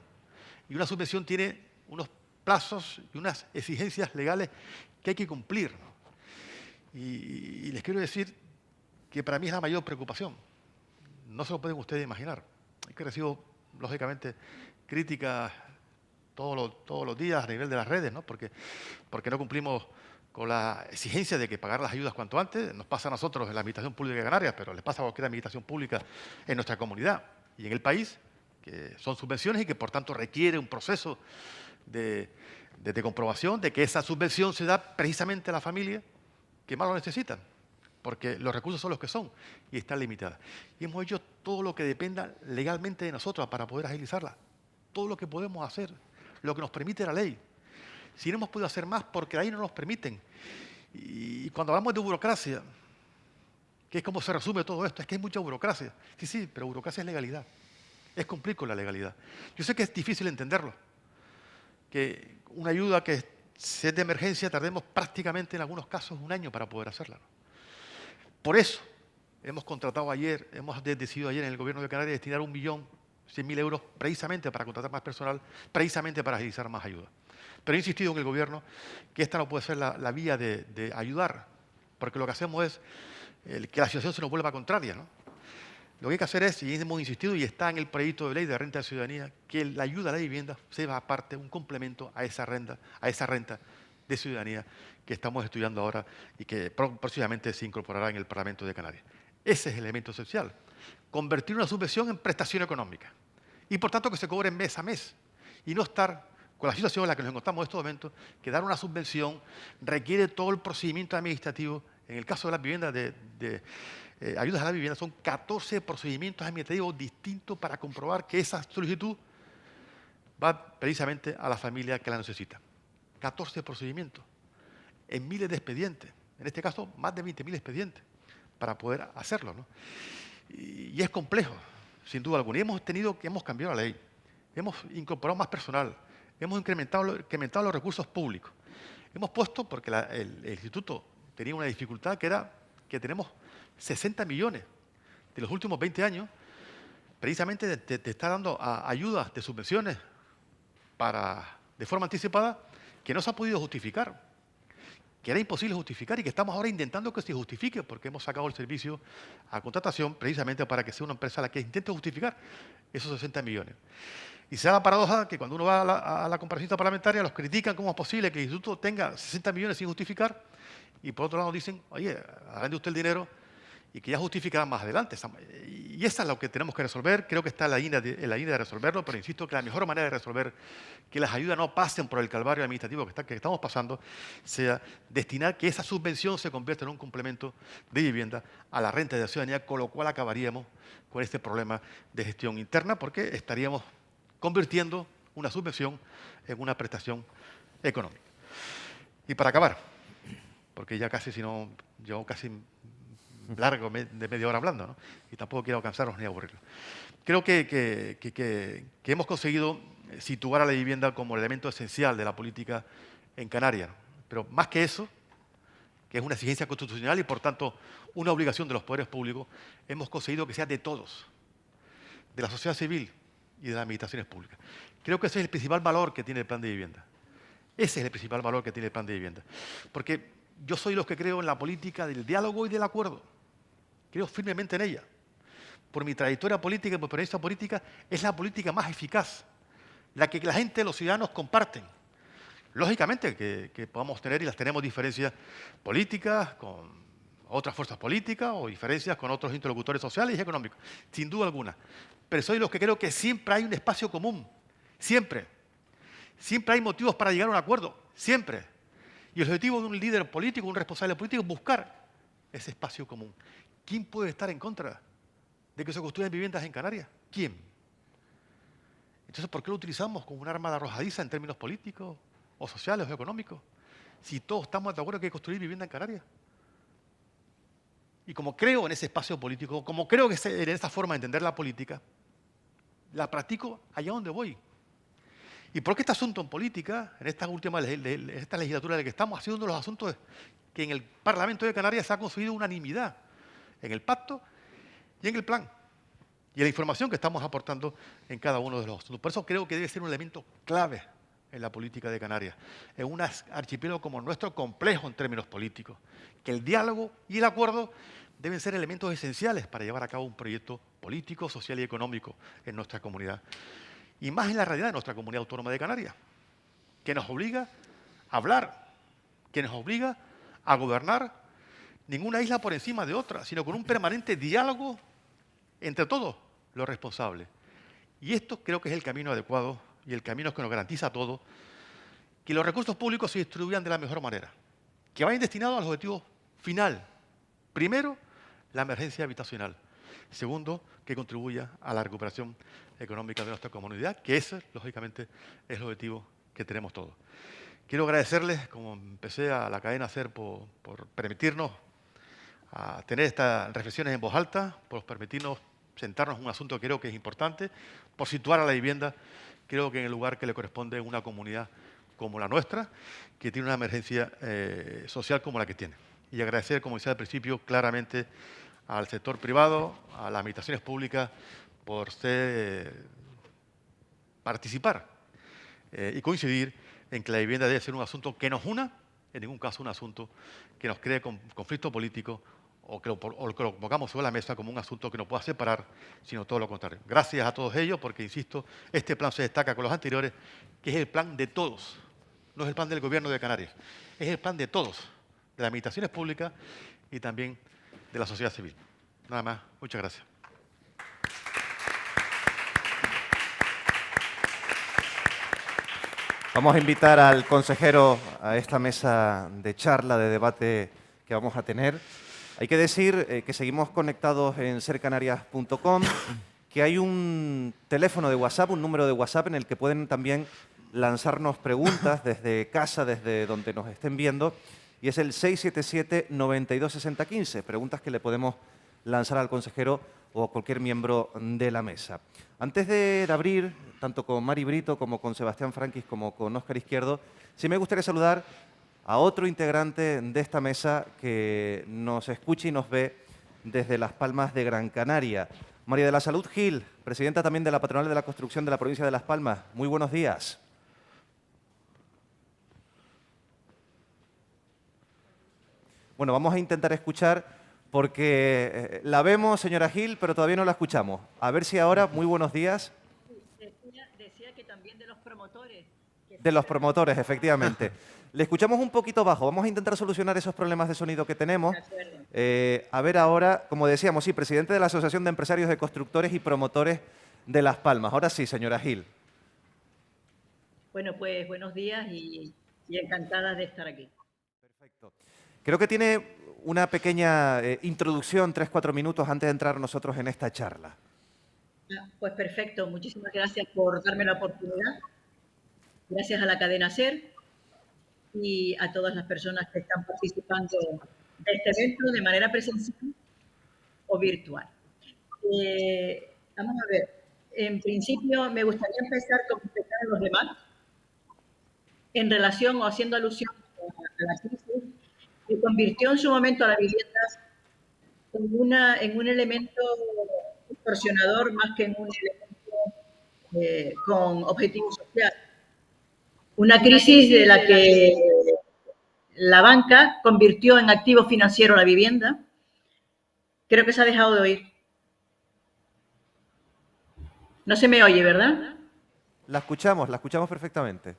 Y una subvención tiene unos plazos y unas exigencias legales que hay que cumplir, ¿no? Y les quiero decir que para mí es la mayor preocupación. No se lo pueden ustedes imaginar. Es que recibo, lógicamente, críticas todos los días a nivel de las redes, ¿no? Porque no cumplimos con la exigencia de que pagar las ayudas cuanto antes. Nos pasa a nosotros en la Administración Pública de Canarias, pero les pasa a cualquier administración pública en nuestra comunidad y en el país, que son subvenciones y que, por tanto, requiere un proceso de comprobación de que esa subvención se da precisamente a la familia que más lo necesitan, porque los recursos son los que son y están limitadas. Y hemos hecho todo lo que dependa legalmente de nosotros para poder agilizarla, todo lo que podemos hacer, lo que nos permite la ley. Si no hemos podido hacer más, porque la ley no nos permiten. Y cuando hablamos de burocracia, que es como se resume todo esto, es que hay mucha burocracia. Sí, pero burocracia es legalidad. Es cumplir con la legalidad. Yo sé que es difícil entenderlo, que una ayuda que sea de emergencia tardemos prácticamente en algunos casos 1 año para poder hacerla, ¿no? Por eso hemos decidido ayer en el Gobierno de Canarias destinar 1.100.000 euros precisamente para contratar más personal, precisamente para agilizar más ayuda. Pero he insistido en el Gobierno que esta no puede ser la vía de ayudar, porque lo que hacemos es que la situación se nos vuelva contraria, ¿no? Lo que hay que hacer es, y hemos insistido, y está en el proyecto de ley de renta de ciudadanía, que la ayuda a la vivienda sea aparte, un complemento a esa renta de ciudadanía que estamos estudiando ahora y que próximamente se incorporará en el Parlamento de Canarias. Ese es el elemento esencial. Convertir una subvención en prestación económica y, por tanto, que se cobre mes a mes y no estar con la situación en la que nos encontramos en estos momentos, que dar una subvención requiere todo el procedimiento administrativo. En el caso de las viviendas ayudas a la vivienda, son 14 procedimientos administrativos distintos para comprobar que esa solicitud va precisamente a la familia que la necesita. 14 procedimientos en miles de expedientes, en este caso más de 20.000 expedientes, para poder hacerlo, ¿no? Y es complejo, sin duda alguna. Y hemos cambiado la ley, hemos incorporado más personal, hemos incrementado los recursos públicos. Hemos puesto, porque el instituto tenía una dificultad que era que tenemos 60 millones de los últimos 20 años, precisamente te está dando ayudas de subvenciones de forma anticipada que no se ha podido justificar, que era imposible justificar y que estamos ahora intentando que se justifique, porque hemos sacado el servicio a contratación precisamente para que sea una empresa la que intente justificar esos 60 millones. Y se da la paradoja que cuando uno va a la comparecencia parlamentaria los critican cómo es posible que el instituto tenga 60 millones sin justificar y por otro lado dicen, oye, hagan de usted el dinero y que ya justificará más adelante. Y esa es lo que tenemos que resolver. Creo que está en la línea de resolverlo, pero insisto que la mejor manera de resolver que las ayudas no pasen por el calvario administrativo que estamos pasando sea destinar que esa subvención se convierta en un complemento de vivienda a la renta de la ciudadanía, con lo cual acabaríamos con este problema de gestión interna, porque estaríamos convirtiendo una subvención en una prestación económica. Y para acabar, porque ya casi, si no, llevo casi largo de media hora hablando, ¿no? Y tampoco quiero cansarlos ni aburrirlos. Creo que hemos conseguido situar a la vivienda como el elemento esencial de la política en Canarias. Pero más que eso, que es una exigencia constitucional y, por tanto, una obligación de los poderes públicos, hemos conseguido que sea de todos, de la sociedad civil y de las administraciones públicas. Creo que ese es el principal valor que tiene el plan de vivienda. Ese es el principal valor que tiene el plan de vivienda. Porque yo soy los que creo en la política del diálogo y del acuerdo. Creo firmemente en ella. Por mi trayectoria política y por mi experiencia política, es la política más eficaz, la que la gente, los ciudadanos comparten. Lógicamente que podamos tener, y las tenemos, diferencias políticas con otras fuerzas políticas o diferencias con otros interlocutores sociales y económicos, sin duda alguna. Pero soy los que creo que siempre hay un espacio común, siempre. Siempre hay motivos para llegar a un acuerdo, siempre. Y el objetivo de un líder político, un responsable político, es buscar ese espacio común. ¿Quién puede estar en contra de que se construyan viviendas en Canarias? ¿Quién? Entonces, ¿por qué lo utilizamos como un arma de arrojadiza en términos políticos o sociales o económicos? Si todos estamos de acuerdo que hay que construir vivienda en Canarias. Y como creo en ese espacio político, como creo que en esa forma de entender la política, la practico allá donde voy. ¿Y por qué este asunto en política, en esta última esta legislatura en la que estamos, ha sido uno de los asuntos que en el Parlamento de Canarias se ha conseguido unanimidad en el pacto y en el plan? Y en la información que estamos aportando en cada uno de los asuntos. Por eso creo que debe ser un elemento clave en la política de Canarias, en un archipiélago como el nuestro, complejo en términos políticos, que el diálogo y el acuerdo deben ser elementos esenciales para llevar a cabo un proyecto político, social y económico en nuestra comunidad. Y más en la realidad de nuestra comunidad autónoma de Canarias, que nos obliga a hablar, que nos obliga a gobernar ninguna isla por encima de otra, sino con un permanente diálogo entre todos los responsables. Y esto creo que es el camino adecuado y el camino que nos garantiza a todos que los recursos públicos se distribuyan de la mejor manera, que vayan destinados al objetivo final. Primero, la emergencia habitacional. Segundo, que contribuya a la recuperación económica de nuestra comunidad, que ese, lógicamente, es el objetivo que tenemos todos. Quiero agradecerles, como empecé a la cadena SER, por permitirnos a tener estas reflexiones en voz alta, por permitirnos sentarnos en un asunto que creo que es importante, por situar a la vivienda, creo que en el lugar que le corresponde a una comunidad como la nuestra, que tiene una emergencia social como la que tiene. Y agradecer, como decía al principio, claramente al sector privado, a las administraciones públicas, por participar y coincidir en que la vivienda debe ser un asunto que nos una, en ningún caso un asunto que nos cree conflicto político o que lo pongamos sobre la mesa como un asunto que nos pueda separar, sino todo lo contrario. Gracias a todos ellos, porque, insisto, este plan se destaca con los anteriores, que es el plan de todos, no es el plan del Gobierno de Canarias, es el plan de todos, de las administraciones públicas y también de la sociedad civil. Nada más, muchas gracias. Vamos a invitar al consejero a esta mesa de charla, de debate que vamos a tener. Hay que decir que seguimos conectados en sercanarias.com, que hay un teléfono de WhatsApp, un número de WhatsApp en el que pueden también lanzarnos preguntas desde casa, desde donde nos estén viendo, y es el 677-926015, preguntas que le podemos lanzar al consejero o a cualquier miembro de la mesa. Antes de abrir, tanto con Mari Brito como con Sebastián Franquis como con Óscar Izquierdo, sí me gustaría saludar a otro integrante de esta mesa que nos escucha y nos ve desde Las Palmas de Gran Canaria. María de la Salud Gil, presidenta también de la Patronal de la Construcción de la provincia de Las Palmas. Muy buenos días. Bueno, vamos a intentar escuchar porque la vemos, señora Gil, pero todavía no la escuchamos. A ver si ahora, muy buenos días. Decía que también de los promotores. De los promotores, efectivamente. Le escuchamos un poquito bajo. Vamos a intentar solucionar esos problemas de sonido que tenemos. A ver ahora, como decíamos, sí, presidente de la Asociación de Empresarios de Constructores y Promotores de Las Palmas. Ahora sí, señora Gil. Bueno, pues buenos días y encantada de estar aquí. Perfecto. Creo que tiene una pequeña introducción, 3-4 minutos antes de entrar nosotros en esta charla. Pues perfecto. Muchísimas gracias por darme la oportunidad. Gracias a la cadena SER y a todas las personas que están participando de este evento de manera presencial o virtual. Vamos a ver, En principio, me gustaría empezar como empezaron los demás, en relación o haciendo alusión a la crisis que convirtió en su momento a la vivienda en un elemento distorsionador más que en un elemento con objetivo social. Una crisis de la que la banca convirtió en activo financiero la vivienda. Creo que se ha dejado de oír. No se me oye, ¿verdad? La escuchamos perfectamente.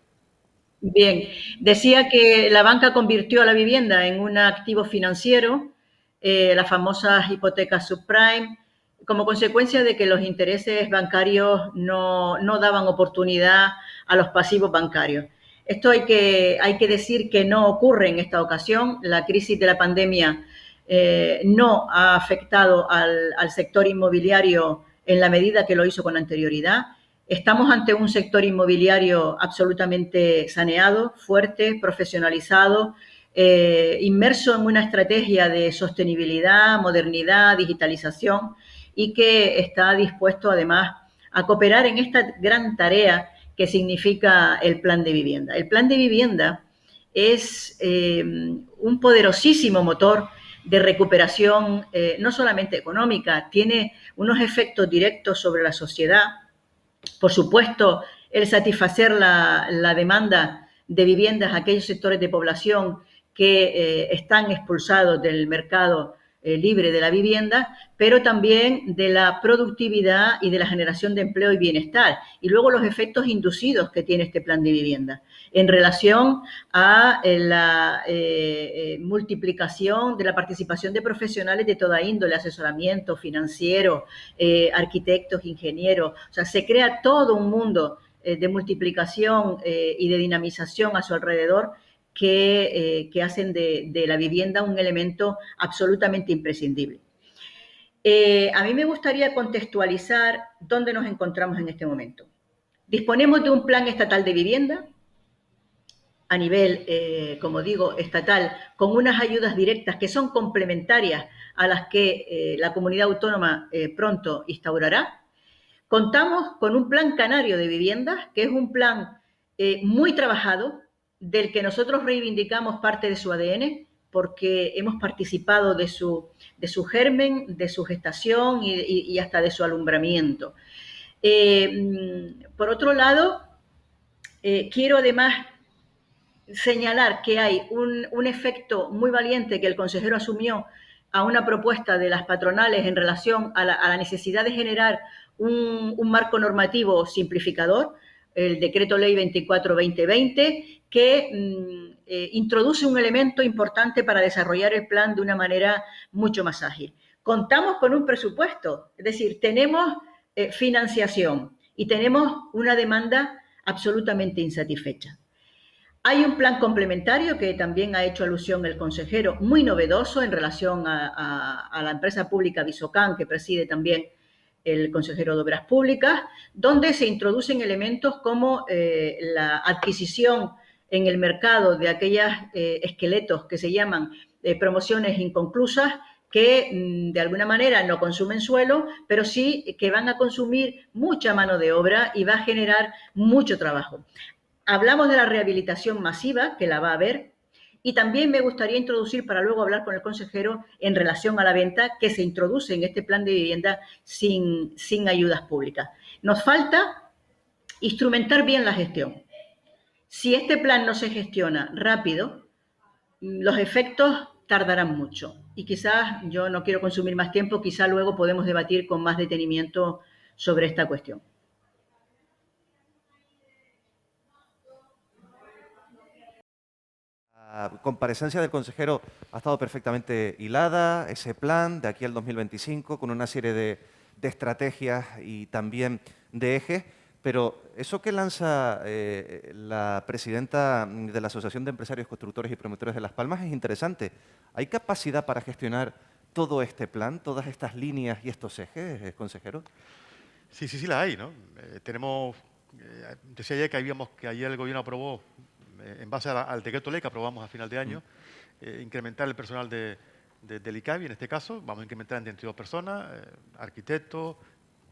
Bien, decía que la banca convirtió a la vivienda en un activo financiero, las famosas hipotecas subprime, como consecuencia de que los intereses bancarios no daban oportunidad a los pasivos bancarios. Esto hay que decir que no ocurre en esta ocasión. La crisis de la pandemia no ha afectado al sector inmobiliario en la medida que lo hizo con anterioridad. Estamos ante un sector inmobiliario absolutamente saneado, fuerte, profesionalizado, inmerso en una estrategia de sostenibilidad, modernidad, digitalización y que está dispuesto además a cooperar en esta gran tarea que significa el plan de vivienda. El plan de vivienda es un poderosísimo motor de recuperación, no solamente económica, tiene unos efectos directos sobre la sociedad. Por supuesto, el satisfacer la demanda de viviendas a aquellos sectores de población que están expulsados del mercado libre de la vivienda, pero también de la productividad y de la generación de empleo y bienestar. Y luego los efectos inducidos que tiene este plan de vivienda en relación a la multiplicación de la participación de profesionales de toda índole, asesoramiento financiero, arquitectos, ingenieros. O sea, se crea todo un mundo de multiplicación y de dinamización a su alrededor que hacen de la vivienda un elemento absolutamente imprescindible. A mí me gustaría contextualizar dónde nos encontramos en este momento. Disponemos de un plan estatal de vivienda a nivel, como digo, estatal, con unas ayudas directas que son complementarias a las que la comunidad autónoma pronto instaurará. Contamos con un plan canario de viviendas, que es un plan muy trabajado, del que nosotros reivindicamos parte de su ADN, porque hemos participado de su germen, de su gestación y hasta de su alumbramiento. Por otro lado, quiero además señalar que hay un efecto muy valiente que el consejero asumió a una propuesta de las patronales en relación a la necesidad de generar un marco normativo simplificador, el Decreto Ley 24/2020, que introduce un elemento importante para desarrollar el plan de una manera mucho más ágil. Contamos con un presupuesto, es decir, tenemos financiación y tenemos una demanda absolutamente insatisfecha. Hay un plan complementario que también ha hecho alusión el consejero, muy novedoso en relación a la empresa pública Visocan, que preside también el consejero de Obras Públicas, donde se introducen elementos como la adquisición en el mercado de aquellos esqueletos que se llaman promociones inconclusas, que de alguna manera no consumen suelo, pero sí que van a consumir mucha mano de obra y va a generar mucho trabajo. Hablamos de la rehabilitación masiva, que la va a haber, y también me gustaría introducir, para luego hablar con el consejero, en relación a la venta, que se introduce en este plan de vivienda sin ayudas públicas. Nos falta instrumentar bien la gestión. Si este plan no se gestiona rápido, los efectos tardarán mucho. Y quizás, yo no quiero consumir más tiempo, quizás luego podemos debatir con más detenimiento sobre esta cuestión. La comparecencia del consejero ha estado perfectamente hilada, ese plan de aquí al 2025, con una serie de estrategias y también de ejes, pero eso que lanza la presidenta de la Asociación de Empresarios Constructores y Promotores de Las Palmas es interesante. ¿Hay capacidad para gestionar todo este plan, todas estas líneas y estos ejes, consejero? Sí, la hay, ¿no? Decía ayer que ayer el gobierno aprobó, en base al decreto ley que aprobamos a final de año, incrementar el personal del ICABI, en este caso, vamos a incrementar en 32 personas, arquitectos,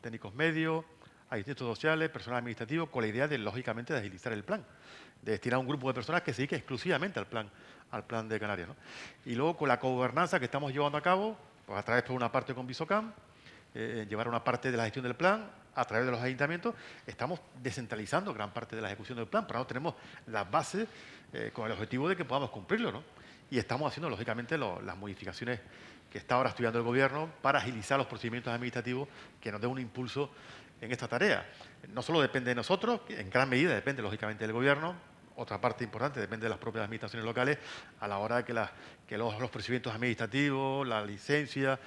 técnicos medios, asistentes sociales, personal administrativo, con la idea de, lógicamente, de agilizar el plan, de destinar a un grupo de personas que se dedique exclusivamente al plan de Canarias, ¿no? Y luego con la cogobernanza que estamos llevando a cabo, pues a través por una parte con Visocam, llevar una parte de la gestión del plan a través de los ayuntamientos, estamos descentralizando gran parte de la ejecución del plan, pero no tenemos las bases con el objetivo de que podamos cumplirlo, ¿no? Y estamos haciendo, lógicamente, las modificaciones que está ahora estudiando el Gobierno para agilizar los procedimientos administrativos que nos den un impulso en esta tarea. No solo depende de nosotros, que en gran medida depende, lógicamente, del Gobierno, otra parte importante depende de las propias administraciones locales a la hora de que los procedimientos administrativos, la licencia,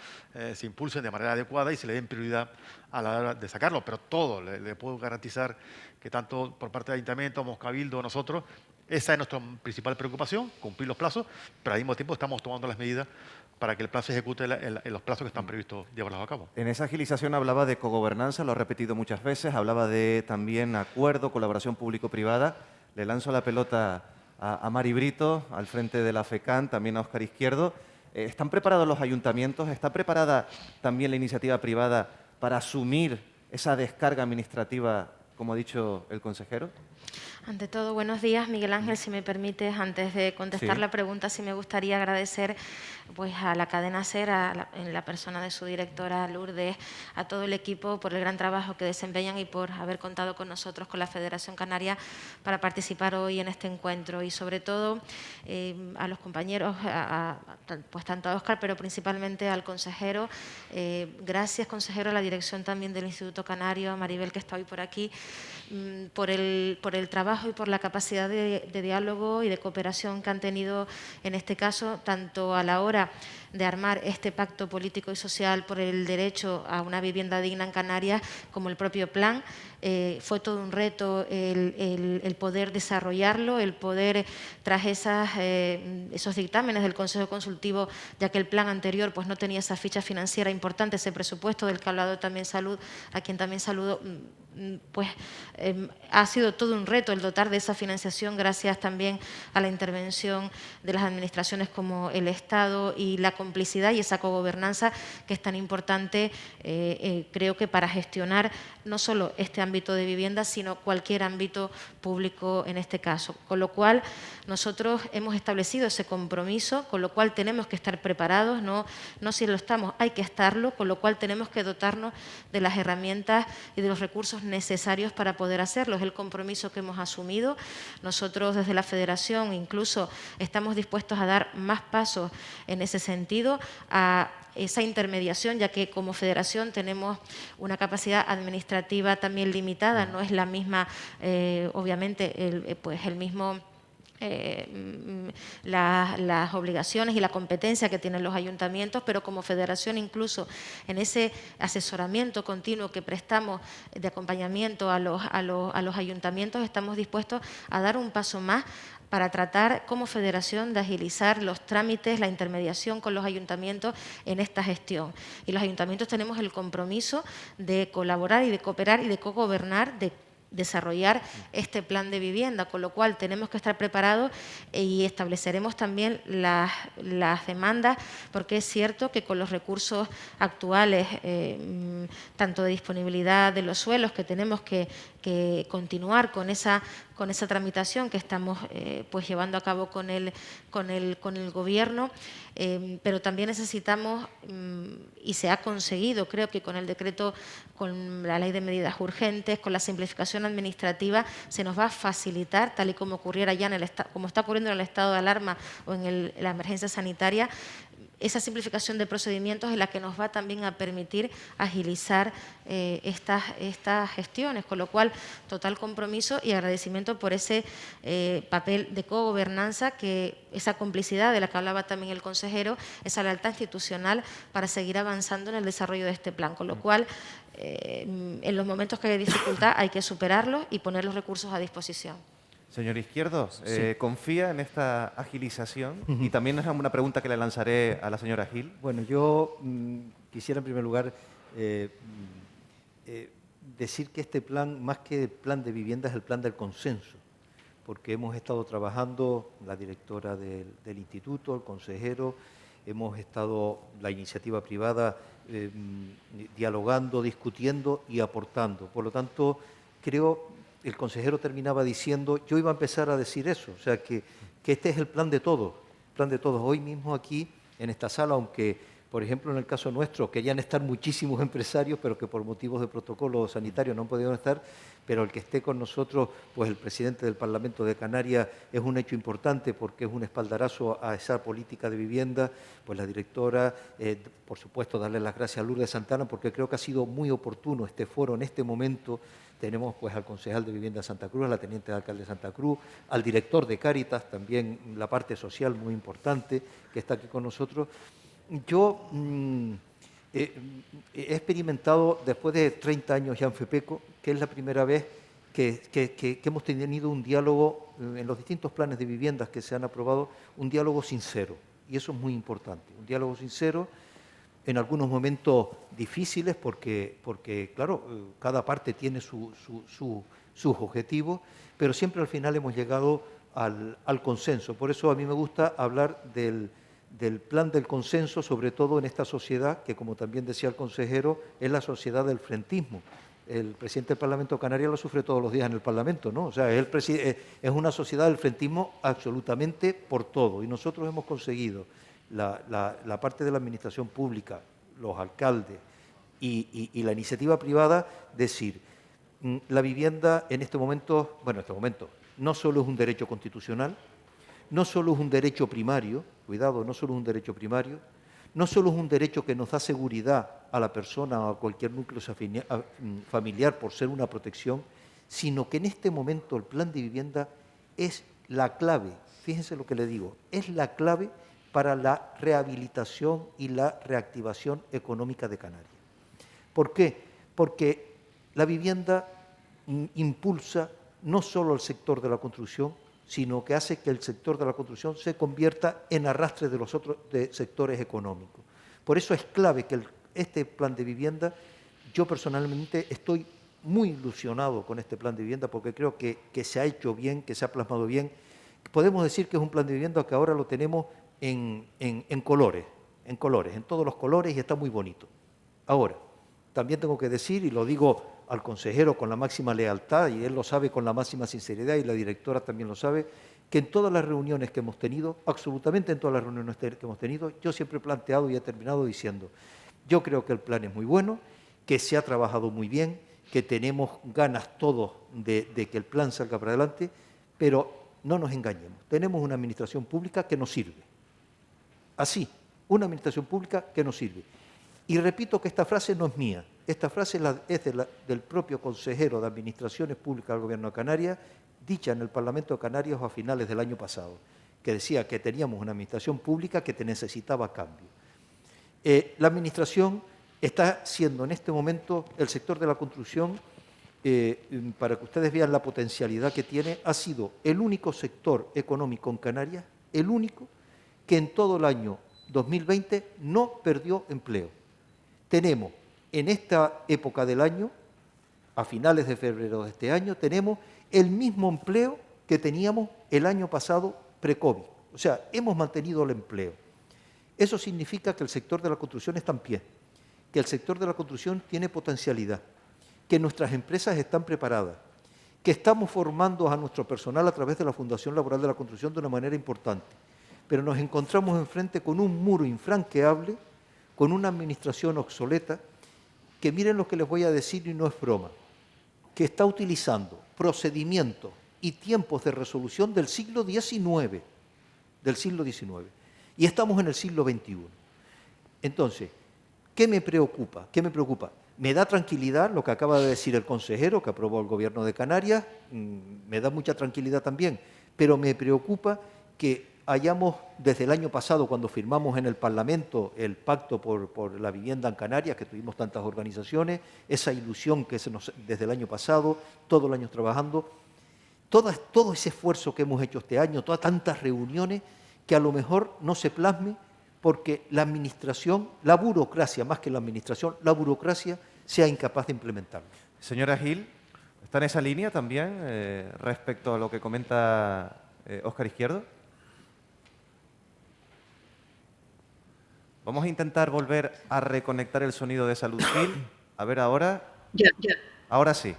se impulsen de manera adecuada y se le den prioridad a la hora de sacarlo. Pero todo, le puedo garantizar que tanto por parte del Ayuntamiento, como Cabildo, nosotros, esa es nuestra principal preocupación, cumplir los plazos, pero al mismo tiempo estamos tomando las medidas para que el plan se ejecute en los plazos que están previstos llevarlos a cabo. En esa agilización hablaba de cogobernanza, lo ha repetido muchas veces, hablaba de también acuerdo, colaboración público-privada. Le lanzo la pelota a Mari Brito, al frente de la FECAN, también a Óscar Izquierdo. ¿Están preparados los ayuntamientos? ¿Está preparada también la iniciativa privada para asumir esa descarga administrativa, como ha dicho el consejero? Ante todo, buenos días. Miguel Ángel, si me permites, antes de contestar la pregunta, sí me gustaría agradecer pues, a la cadena SER, en la persona de su directora Lourdes, a todo el equipo por el gran trabajo que desempeñan y por haber contado con nosotros, con la Federación Canaria, para participar hoy en este encuentro. Y sobre todo a los compañeros, pues tanto a Óscar, pero principalmente al consejero. Gracias, consejero, a la dirección también del Instituto Canario, a Maribel, que está hoy por aquí, por el trabajo y por la capacidad de diálogo y de cooperación que han tenido en este caso, tanto a la hora de armar este pacto político y social por el derecho a una vivienda digna en Canarias, como el propio plan. Fue todo un reto el poder desarrollarlo, el poder, tras esos dictámenes del Consejo Consultivo, ya que el plan anterior pues, no tenía esa ficha financiera importante, ese presupuesto del que ha hablado también Salud, a quien también saludo, pues ha sido todo un reto el dotar de esa financiación, gracias también a la intervención de las administraciones como el Estado y la complicidad y esa cogobernanza que es tan importante, creo que para gestionar no solo este ámbito de vivienda, sino cualquier ámbito público en este caso. Con lo cual, nosotros hemos establecido ese compromiso, con lo cual tenemos que estar preparados, no si lo estamos, hay que estarlo, con lo cual tenemos que dotarnos de las herramientas y de los recursos necesarios para poder hacerlo. Es el compromiso que hemos asumido. Nosotros desde la Federación incluso estamos dispuestos a dar más pasos en ese sentido, a esa intermediación, ya que como federación tenemos una capacidad administrativa también limitada, no es la misma, obviamente, pues el mismo las obligaciones y la competencia que tienen los ayuntamientos, pero como federación incluso en ese asesoramiento continuo que prestamos de acompañamiento a los ayuntamientos, estamos dispuestos a dar un paso más para tratar como federación de agilizar los trámites, la intermediación con los ayuntamientos en esta gestión. Y los ayuntamientos tenemos el compromiso de colaborar y de cooperar y de cogobernar, de desarrollar este plan de vivienda, con lo cual tenemos que estar preparados y estableceremos también las demandas, porque es cierto que con los recursos actuales, tanto de disponibilidad de los suelos, que tenemos que continuar con esa tramitación que estamos pues llevando a cabo con el Gobierno, pero también necesitamos, y se ha conseguido, creo que con el decreto, con la ley de medidas urgentes, con la simplificación administrativa, se nos va a facilitar, tal y como ocurriera ya como está ocurriendo en el estado de alarma o en la emergencia sanitaria, esa simplificación de procedimientos es la que nos va también a permitir agilizar estas gestiones, con lo cual total compromiso y agradecimiento por ese papel de cogobernanza, esa complicidad de la que hablaba también el consejero, esa lealtad institucional para seguir avanzando en el desarrollo de este plan, con lo cual en los momentos que hay dificultad hay que superarlos y poner los recursos a disposición. Señor Izquierdo, ¿confía en esta agilización? Y también es una pregunta que le lanzaré a la señora Gil. Bueno, yo quisiera en primer lugar decir que este plan, más que el plan de vivienda, es el plan del consenso, porque hemos estado trabajando, la directora del instituto, el consejero, hemos estado, la iniciativa privada, dialogando, discutiendo y aportando. Por lo tanto, creo, el consejero terminaba diciendo, yo iba a empezar a decir eso, o sea, que este es el plan de todos, plan de todos. Hoy mismo aquí, en esta sala, aunque, por ejemplo, en el caso nuestro, querían estar muchísimos empresarios, pero que por motivos de protocolo sanitario no han podido estar, pero el que esté con nosotros, pues el presidente del Parlamento de Canarias, es un hecho importante porque es un espaldarazo a esa política de vivienda, pues la directora, por supuesto, darle las gracias a Lourdes Santana, porque creo que ha sido muy oportuno este foro en este momento. Tenemos pues al concejal de Vivienda de Santa Cruz, a la teniente de alcalde de Santa Cruz, al director de Cáritas, también la parte social muy importante, que está aquí con nosotros. Yo he experimentado, después de 30 años ya en FEPECO, que es la primera vez que hemos tenido un diálogo en los distintos planes de viviendas que se han aprobado, un diálogo sincero, y eso es muy importante, un diálogo sincero, en algunos momentos difíciles, porque claro, cada parte tiene sus objetivos, pero siempre al final hemos llegado al consenso. Por eso a mí me gusta hablar del plan del consenso, sobre todo en esta sociedad, que como también decía el consejero, es la sociedad del frentismo. El presidente del Parlamento Canario lo sufre todos los días en el Parlamento, ¿no? O sea, es una sociedad del frentismo absolutamente por todo, y nosotros hemos conseguido la parte de la administración pública, los alcaldes y la iniciativa privada, decir, la vivienda en este momento, no solo es un derecho constitucional, no solo es un derecho primario, cuidado, no solo es un derecho primario, no solo es un derecho que nos da seguridad a la persona o a cualquier núcleo familiar por ser una protección, sino que en este momento el plan de vivienda es la clave, fíjense lo que le digo, es la clave para la rehabilitación y la reactivación económica de Canarias. ¿Por qué? Porque la vivienda impulsa no solo el sector de la construcción, sino que hace que el sector de la construcción se convierta en arrastre de los otros sectores económicos. Por eso es clave que este plan de vivienda, yo personalmente estoy muy ilusionado con este plan de vivienda porque creo que se ha hecho bien, que se ha plasmado bien. Podemos decir que es un plan de vivienda que ahora lo tenemos en colores, en todos los colores, y está muy bonito. Ahora, también tengo que decir, y lo digo al consejero con la máxima lealtad, y él lo sabe con la máxima sinceridad, y la directora también lo sabe, que en todas las reuniones que hemos tenido, absolutamente en todas las reuniones que hemos tenido, yo siempre he planteado y he terminado diciendo, yo creo que el plan es muy bueno, que se ha trabajado muy bien, que tenemos ganas todos de que el plan salga para adelante, pero no nos engañemos, tenemos una administración pública que nos sirve. Así, una administración pública que nos sirve. Y repito que esta frase no es mía, esta frase es del propio consejero de Administraciones Públicas del Gobierno de Canarias, dicha en el Parlamento de Canarias a finales del año pasado, que decía que teníamos una administración pública que necesitaba cambio. La administración está siendo en este momento, el sector de la construcción, para que ustedes vean la potencialidad que tiene, ha sido el único sector económico en Canarias, el único que en todo el año 2020 no perdió empleo. Tenemos en esta época del año, a finales de febrero de este año, tenemos el mismo empleo que teníamos el año pasado pre-COVID. O sea, hemos mantenido el empleo. Eso significa que el sector de la construcción está en pie, que el sector de la construcción tiene potencialidad, que nuestras empresas están preparadas, que estamos formando a nuestro personal a través de la Fundación Laboral de la Construcción de una manera importante. Pero nos encontramos enfrente con un muro infranqueable, con una administración obsoleta, que miren lo que les voy a decir y no es broma, que está utilizando procedimientos y tiempos de resolución del siglo XIX, y estamos en el siglo XXI. Entonces, ¿qué me preocupa? ¿Qué me preocupa? Me da tranquilidad lo que acaba de decir el consejero que aprobó el Gobierno de Canarias, me da mucha tranquilidad también, pero me preocupa que hayamos, desde el año pasado, cuando firmamos en el Parlamento el Pacto por la Vivienda en Canarias, que tuvimos tantas organizaciones, esa ilusión que desde el año pasado, todo el año trabajando, todo ese esfuerzo que hemos hecho este año, todas tantas reuniones, que a lo mejor no se plasme porque la administración, la burocracia, más que la administración, la burocracia sea incapaz de implementarlo. Señora Gil, ¿está en esa línea también respecto a lo que comenta Óscar Izquierdo? Vamos a intentar volver a reconectar el sonido de Salud Gil. A ver ahora. Ya, ya. Ahora sí.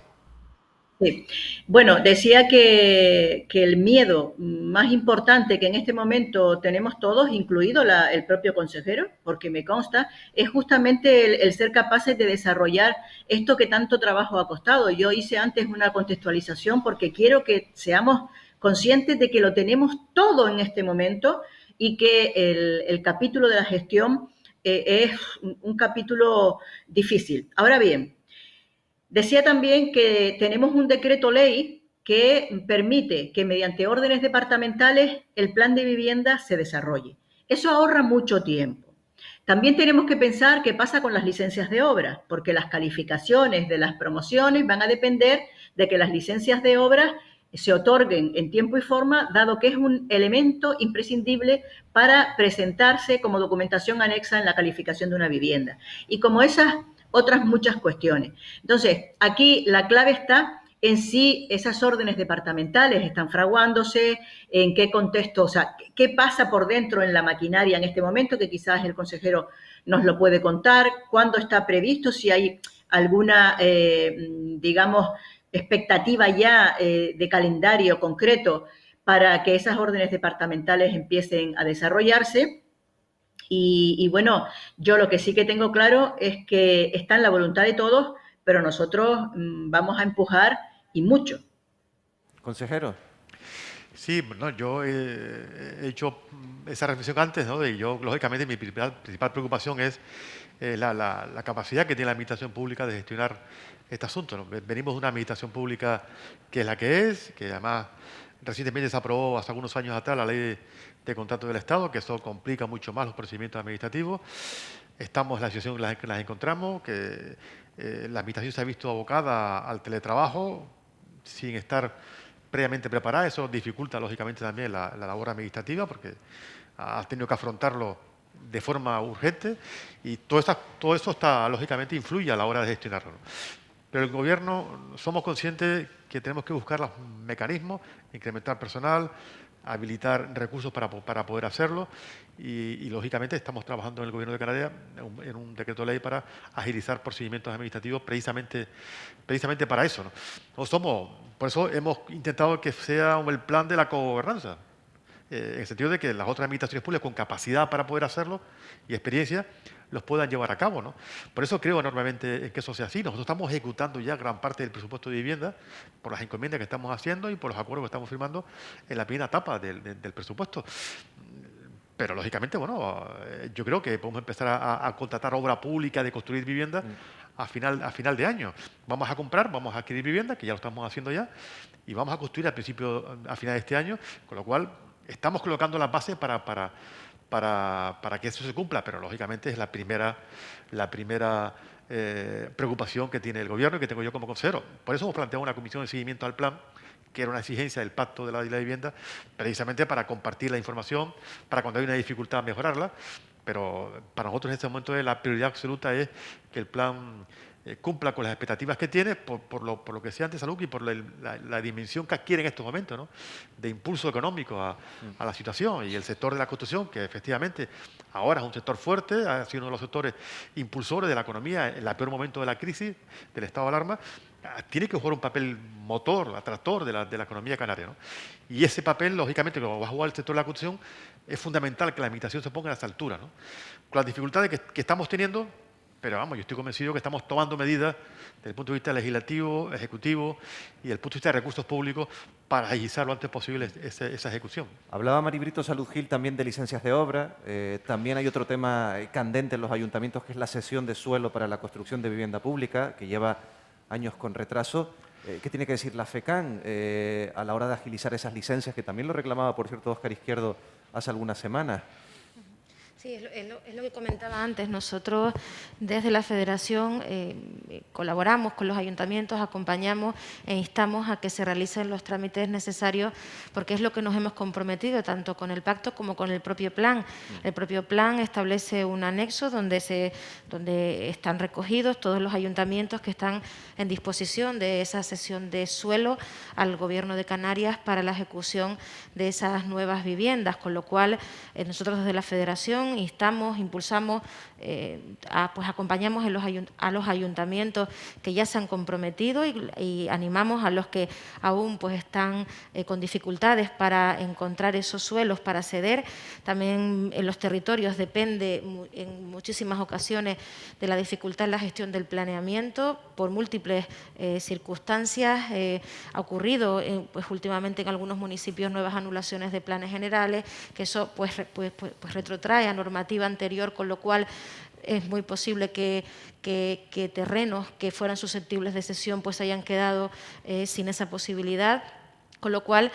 Sí. Bueno, decía que el miedo más importante que en este momento tenemos todos, incluido el propio consejero, porque me consta, es justamente el ser capaces de desarrollar esto que tanto trabajo ha costado. Yo hice antes una contextualización porque quiero que seamos conscientes de que lo tenemos todo en este momento y que el capítulo de la gestión es un capítulo difícil. Ahora bien, decía también que tenemos un decreto ley que permite que mediante órdenes departamentales el plan de vivienda se desarrolle. Eso ahorra mucho tiempo. También tenemos que pensar qué pasa con las licencias de obra, porque las calificaciones de las promociones van a depender de que las licencias de obra se otorguen en tiempo y forma, dado que es un elemento imprescindible para presentarse como documentación anexa en la calificación de una vivienda. Y como esas otras muchas cuestiones. Entonces, aquí la clave está en si esas órdenes departamentales están fraguándose, en qué contexto, o sea, qué pasa por dentro en la maquinaria en este momento, que quizás el consejero nos lo puede contar, cuándo está previsto, si hay alguna, digamos, expectativa ya de calendario concreto para que esas órdenes departamentales empiecen a desarrollarse. Y bueno, yo lo que sí que tengo claro es que está en la voluntad de todos, pero nosotros vamos a empujar y mucho. Consejero. Sí, no, yo he hecho esa reflexión antes, ¿no? De yo, lógicamente, mi principal preocupación es la capacidad que tiene la administración pública de gestionar este asunto, ¿no? Venimos de una administración pública que es la que es, que además recientemente se aprobó hace algunos años atrás la ley de contrato del Estado, que eso complica mucho más los procedimientos administrativos. Estamos en la situación en la que nos encontramos, que la administración se ha visto abocada al teletrabajo sin estar previamente preparada. Eso dificulta, lógicamente, también la labor administrativa, porque ha tenido que afrontarlo de forma urgente y todo eso está, lógicamente, influye a la hora de gestionarlo, ¿no? Pero el Gobierno somos conscientes que tenemos que buscar los mecanismos, incrementar personal, habilitar recursos para poder hacerlo y, lógicamente, estamos trabajando en el Gobierno de Canarias en un decreto de ley para agilizar procedimientos administrativos precisamente para eso, ¿no? Por eso hemos intentado que sea el plan de la cogobernanza, en el sentido de que las otras administraciones públicas con capacidad para poder hacerlo y experiencia los puedan llevar a cabo, ¿no? Por eso creo enormemente en que eso sea así. Nosotros estamos ejecutando ya gran parte del presupuesto de vivienda por las encomiendas que estamos haciendo y por los acuerdos que estamos firmando en la primera etapa del presupuesto. Pero, lógicamente, bueno, yo creo que podemos empezar a contratar obra pública de construir vivienda a final de año. Vamos a comprar, vamos a adquirir vivienda, que ya lo estamos haciendo ya, y vamos a construir a final de este año, con lo cual estamos colocando las bases para que eso se cumpla, pero lógicamente es la primera preocupación que tiene el Gobierno y que tengo yo como consejero. Por eso hemos planteado una comisión de seguimiento al plan, que era una exigencia del Pacto de la Vivienda, precisamente para compartir la información, para cuando hay una dificultad mejorarla, pero para nosotros en este momento la prioridad absoluta es que el plan cumpla con las expectativas que tiene por lo que decía antes Salud y por la dimensión que adquiere en estos momentos, ¿no? De impulso económico a la situación, y el sector de la construcción, que efectivamente ahora es un sector fuerte, ha sido uno de los sectores impulsores de la economía en el peor momento de la crisis, del estado de alarma, tiene que jugar un papel motor, atractor de la economía canaria, ¿no? Y ese papel, lógicamente, como va a jugar el sector de la construcción, es fundamental que la administración se ponga a esa altura, ¿no? Con las dificultades que estamos teniendo. Pero vamos, yo estoy convencido que estamos tomando medidas desde el punto de vista legislativo, ejecutivo y desde el punto de vista de recursos públicos para agilizar lo antes posible esa ejecución. Hablaba Maribrito Salud Gil también de licencias de obra. También hay otro tema candente en los ayuntamientos, que es la cesión de suelo para la construcción de vivienda pública, que lleva años con retraso. ¿Qué tiene que decir la FECAN a la hora de agilizar esas licencias, que también lo reclamaba, por cierto, Óscar Izquierdo hace algunas semanas? Sí, es lo que comentaba antes. Nosotros desde la Federación colaboramos con los ayuntamientos, acompañamos e instamos a que se realicen los trámites necesarios, porque es lo que nos hemos comprometido tanto con el pacto como con el propio plan. El propio plan establece un anexo donde están recogidos todos los ayuntamientos que están en disposición de esa cesión de suelo al Gobierno de Canarias para la ejecución de esas nuevas viviendas, con lo cual nosotros desde la Federación federación instamos, impulsamos, pues acompañamos a los ayuntamientos que ya se han comprometido y animamos a los que aún pues están con dificultades para encontrar esos suelos para ceder. También en los territorios depende en muchísimas ocasiones de la dificultad en la gestión del planeamiento. Por múltiples circunstancias ha ocurrido pues últimamente en algunos municipios nuevas anulaciones de planes generales, que eso pues retrotrae a normativa anterior, con lo cual es muy posible que terrenos que fueran susceptibles de cesión pues hayan quedado sin esa posibilidad. Con lo cual,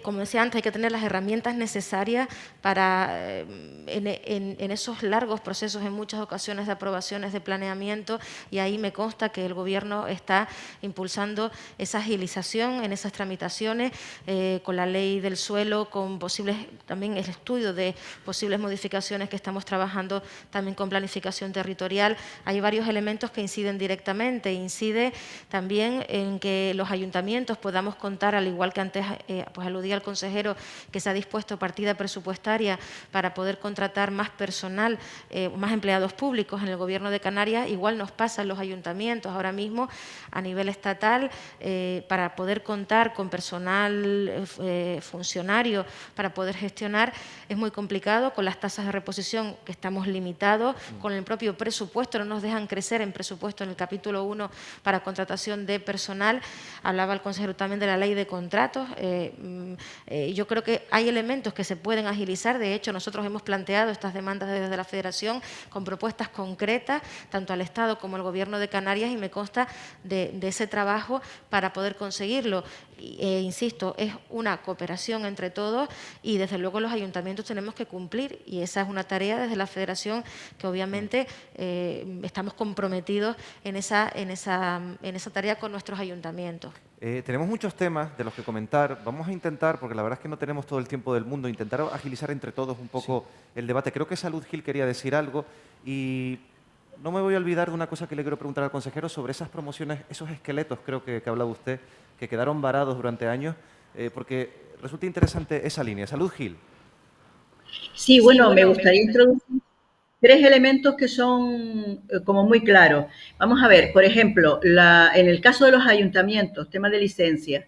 como decía antes, hay que tener las herramientas necesarias para, en esos largos procesos, en muchas ocasiones de aprobaciones de planeamiento, y ahí me consta que el Gobierno está impulsando esa agilización en esas tramitaciones, con la ley del suelo, con posibles, también el estudio de posibles modificaciones que estamos trabajando también con planificación territorial. Hay varios elementos que inciden directamente. Incide también en que los ayuntamientos podamos contar, al igual que antes pues aludía el consejero, que se ha dispuesto partida presupuestaria para poder contratar más personal, más empleados públicos en el Gobierno de Canarias. Igual nos pasa en los ayuntamientos ahora mismo a nivel estatal, para poder contar con personal funcionario para poder gestionar es muy complicado. Con las tasas de reposición, que estamos limitados, con el propio presupuesto, no nos dejan crecer en presupuesto en el capítulo 1 para contratación de personal. Hablaba el consejero también de la ley de contratos. Yo creo que hay elementos que se pueden agilizar. De hecho, nosotros hemos planteado estas demandas desde la Federación con propuestas concretas, tanto al Estado como al Gobierno de Canarias, y me consta de ese trabajo para poder conseguirlo. Insisto, es una cooperación entre todos y desde luego los ayuntamientos tenemos que cumplir, y esa es una tarea desde la Federación que obviamente estamos comprometidos en esa tarea con nuestros ayuntamientos. Tenemos muchos temas de los que comentar. Vamos a intentar, porque la verdad es que no tenemos todo el tiempo del mundo, intentar agilizar entre todos un poco el debate. Creo que Salud Gil quería decir algo y no me voy a olvidar de una cosa que le quiero preguntar al consejero sobre esas promociones, esos esqueletos, creo que ha hablado usted, que quedaron varados durante años, porque resulta interesante esa línea. Salud Gil. Sí, bueno, me gustaría introducir 3 elementos que son como muy claros. Vamos a ver, por ejemplo, en el caso de los ayuntamientos, tema de licencia,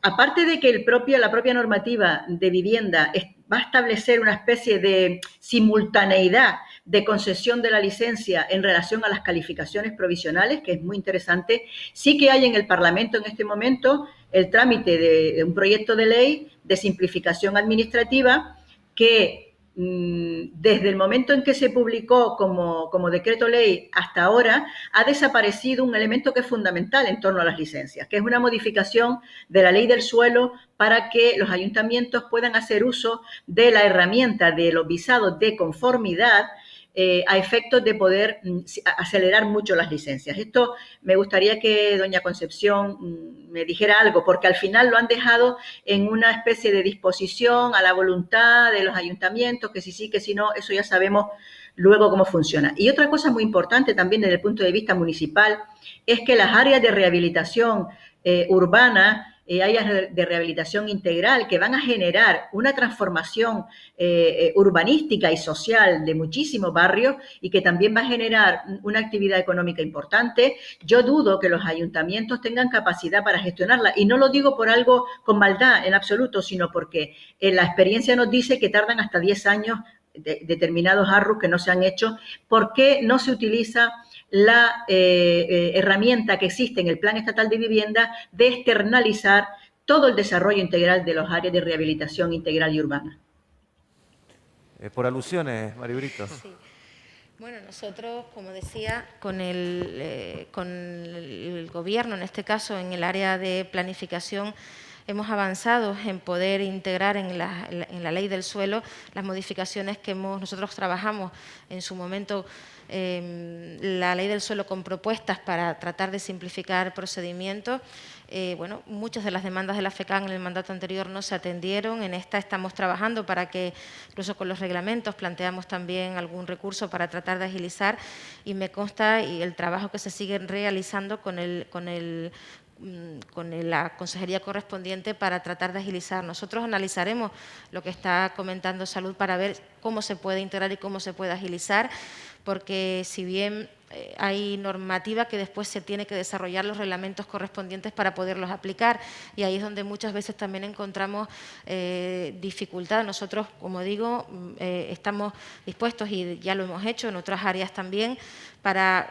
aparte de que la propia normativa de vivienda va a establecer una especie de simultaneidad de concesión de la licencia en relación a las calificaciones provisionales, que es muy interesante, sí que hay en el Parlamento en este momento el trámite de un proyecto de ley de simplificación administrativa que desde el momento en que se publicó como decreto ley hasta ahora, ha desaparecido un elemento que es fundamental en torno a las licencias, que es una modificación de la ley del suelo para que los ayuntamientos puedan hacer uso de la herramienta de los visados de conformidad a efectos de poder acelerar mucho las licencias. Esto me gustaría que doña Concepción me dijera algo, porque al final lo han dejado en una especie de disposición a la voluntad de los ayuntamientos, que si sí, que si no, eso ya sabemos luego cómo funciona. Y otra cosa muy importante también desde el punto de vista municipal es que las áreas de rehabilitación urbana, áreas de rehabilitación integral que van a generar una transformación urbanística y social de muchísimos barrios y que también va a generar una actividad económica importante. Yo dudo que los ayuntamientos tengan capacidad para gestionarla, y no lo digo por algo con maldad en absoluto, sino porque la experiencia nos dice que tardan hasta 10 años determinados ARRUs que no se han hecho. ¿Por qué no se utiliza la herramienta que existe en el Plan Estatal de Vivienda de externalizar todo el desarrollo integral de los áreas de rehabilitación integral y urbana? Por alusiones, María Brito. Sí. Bueno, nosotros, como decía, con el Gobierno, en este caso en el área de planificación, hemos avanzado en poder integrar en la ley del suelo las modificaciones que nosotros trabajamos en su momento, la ley del suelo con propuestas para tratar de simplificar procedimientos. Bueno, muchas de las demandas de la FECAN en el mandato anterior no se atendieron. En esta estamos trabajando para que, incluso con los reglamentos, planteamos también algún recurso para tratar de agilizar, y me consta y el trabajo que se sigue realizando con el la consejería correspondiente para tratar de agilizar. Nosotros analizaremos lo que está comentando Salud para ver cómo se puede integrar y cómo se puede agilizar, porque si bien hay normativa que después se tiene que desarrollar los reglamentos correspondientes para poderlos aplicar, y ahí es donde muchas veces también encontramos dificultad. Nosotros, como digo, estamos dispuestos, y ya lo hemos hecho en otras áreas también,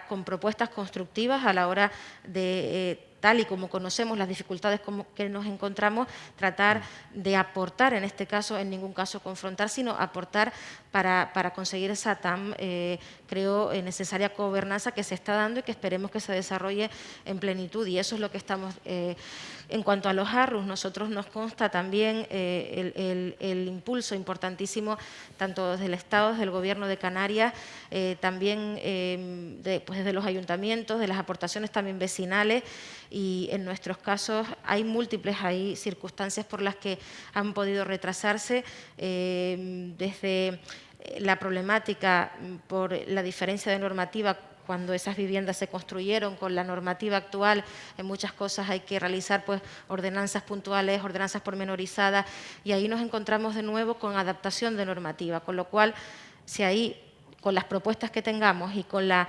con propuestas constructivas a la hora de tal y como conocemos las dificultades que nos encontramos, tratar de aportar, en este caso, en ningún caso confrontar, sino aportar para conseguir esa tan, creo, necesaria gobernanza que se está dando y que esperemos que se desarrolle en plenitud. Y eso es lo que estamos... en cuanto a los ARRUs, nosotros nos consta también el impulso importantísimo, tanto desde el Estado, desde el Gobierno de Canarias, también pues desde los ayuntamientos, de las aportaciones también vecinales, y en nuestros casos hay circunstancias por las que han podido retrasarse, desde la problemática por la diferencia de normativa cuando esas viviendas se construyeron con la normativa actual. En muchas cosas hay que realizar pues ordenanzas puntuales, ordenanzas pormenorizadas, y ahí nos encontramos de nuevo con adaptación de normativa, con lo cual, si ahí, con las propuestas que tengamos y con en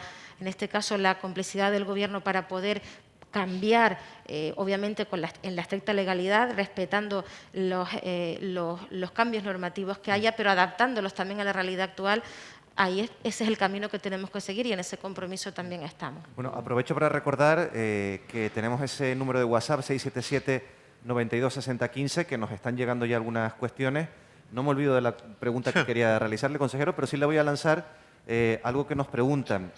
este caso, la complicidad del Gobierno para poder cambiar, obviamente en la estricta legalidad, respetando los cambios normativos que haya, pero adaptándolos también a la realidad actual, ese es el camino que tenemos que seguir, y en ese compromiso también estamos. Bueno, aprovecho para recordar que tenemos ese número de WhatsApp, 677 92 60 15, que nos están llegando ya algunas cuestiones. No me olvido de la pregunta que quería realizarle, consejero, pero sí le voy a lanzar algo que nos preguntan.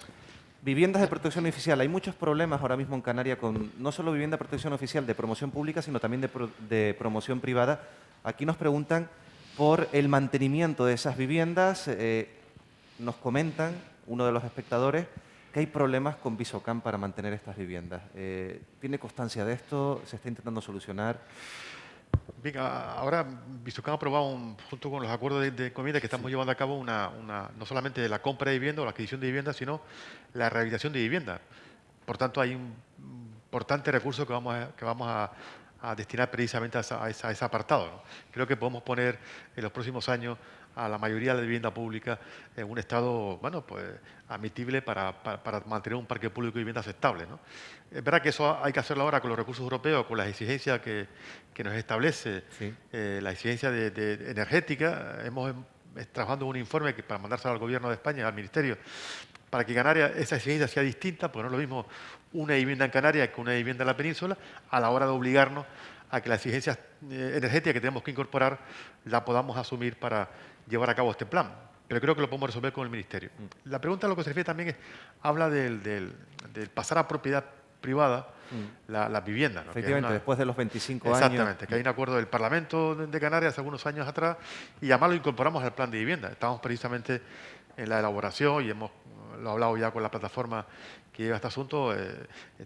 Viviendas de protección oficial. Hay muchos problemas ahora mismo en Canarias con no solo vivienda de protección oficial de promoción pública, sino también de promoción privada. Aquí nos preguntan por el mantenimiento de esas viviendas. Nos comentan, uno de los espectadores, que hay problemas con Visocam para mantener estas viviendas. ¿Tiene constancia de esto? ¿Se está intentando solucionar? Bien, ahora Visocam ha aprobado, junto con los acuerdos de encomienda que estamos llevando a cabo, no solamente la compra de vivienda o la adquisición de vivienda, sino la rehabilitación de vivienda. Por tanto, hay un importante recurso que vamos a destinar precisamente a ese apartado, ¿no? Creo que podemos poner en los próximos años a la mayoría de la vivienda pública en un estado, bueno, pues admisible para mantener un parque público de viviendas estable, ¿no? Es verdad que eso hay que hacerlo ahora con los recursos europeos, con las exigencias que nos establece la exigencia energética. Hemos trabajando en un informe para mandárselo al Gobierno de España, al Ministerio, para que Canarias esa exigencia sea distinta, porque no es lo mismo una vivienda en Canarias que una vivienda en la península, a la hora de obligarnos a que las exigencias energéticas que tenemos que incorporar la podamos asumir para llevar a cabo este plan. Pero creo que lo podemos resolver con el Ministerio. La pregunta a lo que se refiere también habla del pasar a propiedad privada la vivienda, ¿no? Efectivamente, después de los 25 años. Exactamente, que hay un acuerdo del Parlamento de Canarias hace algunos años atrás, y además lo incorporamos al plan de vivienda. Estamos precisamente en la elaboración, y lo he hablado ya con la plataforma que lleva este asunto,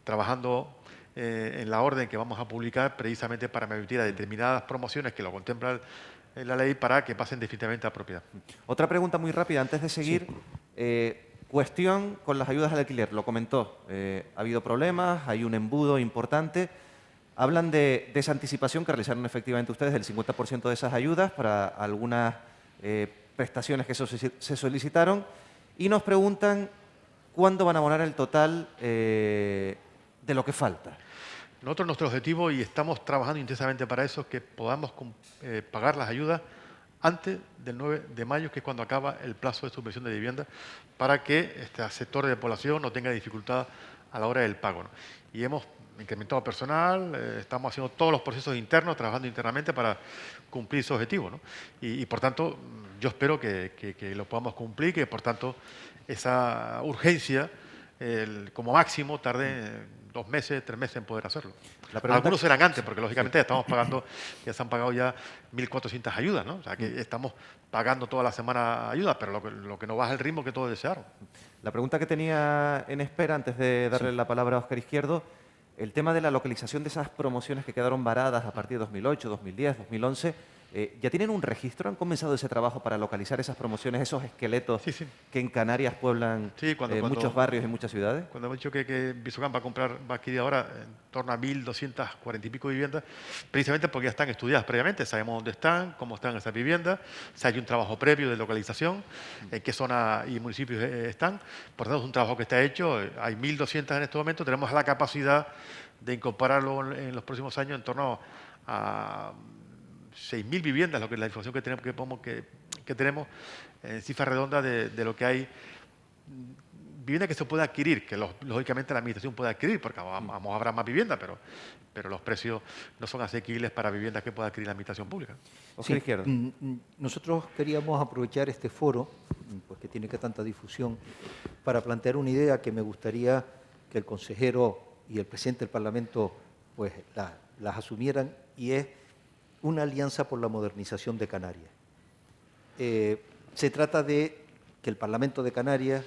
trabajando en la orden que vamos a publicar precisamente para permitir a determinadas promociones que lo contempla la ley para que pasen definitivamente a propiedad. Otra pregunta muy rápida antes de seguir. Cuestión con las ayudas al alquiler, lo comentó. Ha habido problemas, hay un embudo importante. Hablan de esa anticipación que realizaron efectivamente ustedes, del 50% de esas ayudas para algunas prestaciones que se solicitaron, y nos preguntan cuándo van a abonar el total de lo que falta. Nuestro objetivo, y estamos trabajando intensamente para eso, es que podamos pagar las ayudas antes del 9 de mayo, que es cuando acaba el plazo de subvención de vivienda, para que este sector de población no tenga dificultad a la hora del pago, ¿no? Y hemos incrementado personal, estamos haciendo todos los procesos internos, trabajando internamente para cumplir ese objetivo, ¿no? Y por tanto, yo espero que lo podamos cumplir, que por tanto esa urgencia, como máximo, tarde 2 meses, 3 meses en poder hacerlo. Algunos serán antes, porque lógicamente estamos pagando, ya se han pagado ya 1.400 ayudas, ¿no? O sea, que estamos pagando toda la semana ayudas, pero lo que no baja el ritmo que todos desearon. La pregunta que tenía en espera, antes de darle la palabra a Óscar Izquierdo, el tema de la localización de esas promociones que quedaron varadas a partir de 2008, 2010, 2011, ¿Ya tienen un registro? ¿Han comenzado ese trabajo para localizar esas promociones, esos esqueletos Sí, sí. que en Canarias pueblan Sí, muchos barrios y muchas ciudades? Cuando hemos dicho que Visocam va a adquirir ahora en torno a 1.240 y pico viviendas, precisamente porque ya están estudiadas previamente, sabemos dónde están, cómo están esas viviendas, si hay un trabajo previo de localización, en qué zona y municipios están. Por tanto, es un trabajo que está hecho, hay 1.200 en este momento, tenemos la capacidad de incorporarlo en los próximos años en torno a 6.000 viviendas, lo que es la información que tenemos en cifra redonda de lo que hay, vivienda que se puede adquirir, que lógicamente la administración puede adquirir, porque habrá más vivienda, pero los precios no son asequibles para viviendas que pueda adquirir la administración pública. Oscar Izquierdo. Nosotros queríamos aprovechar este foro, pues que tiene que tanta difusión, para plantear una idea que me gustaría que el consejero y el presidente del Parlamento pues las asumieran, y es una alianza por la modernización de Canarias. Se trata de que el Parlamento de Canarias,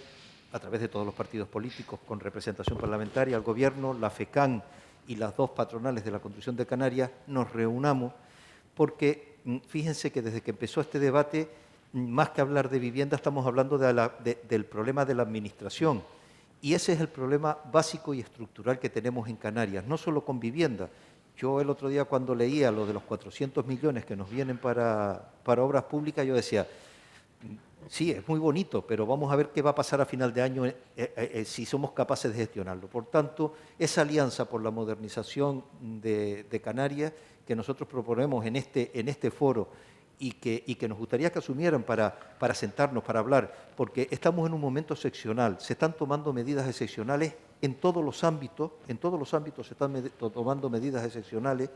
a través de todos los partidos políticos con representación parlamentaria, el Gobierno, la FECAN y las dos patronales de la construcción de Canarias, nos reunamos, porque fíjense que desde que empezó este debate, más que hablar de vivienda, estamos hablando del problema de la administración. Y ese es el problema básico y estructural que tenemos en Canarias, no solo con vivienda. Yo el otro día, cuando leía lo de los 400 millones que nos vienen para obras públicas, yo decía, sí, es muy bonito, pero vamos a ver qué va a pasar a final de año si somos capaces de gestionarlo. Por tanto, esa alianza por la modernización de Canarias que nosotros proponemos en este foro y que nos gustaría que asumieran para sentarnos, para hablar, porque estamos en un momento excepcional, se están tomando medidas excepcionales en todos los ámbitos se están tomando medidas excepcionales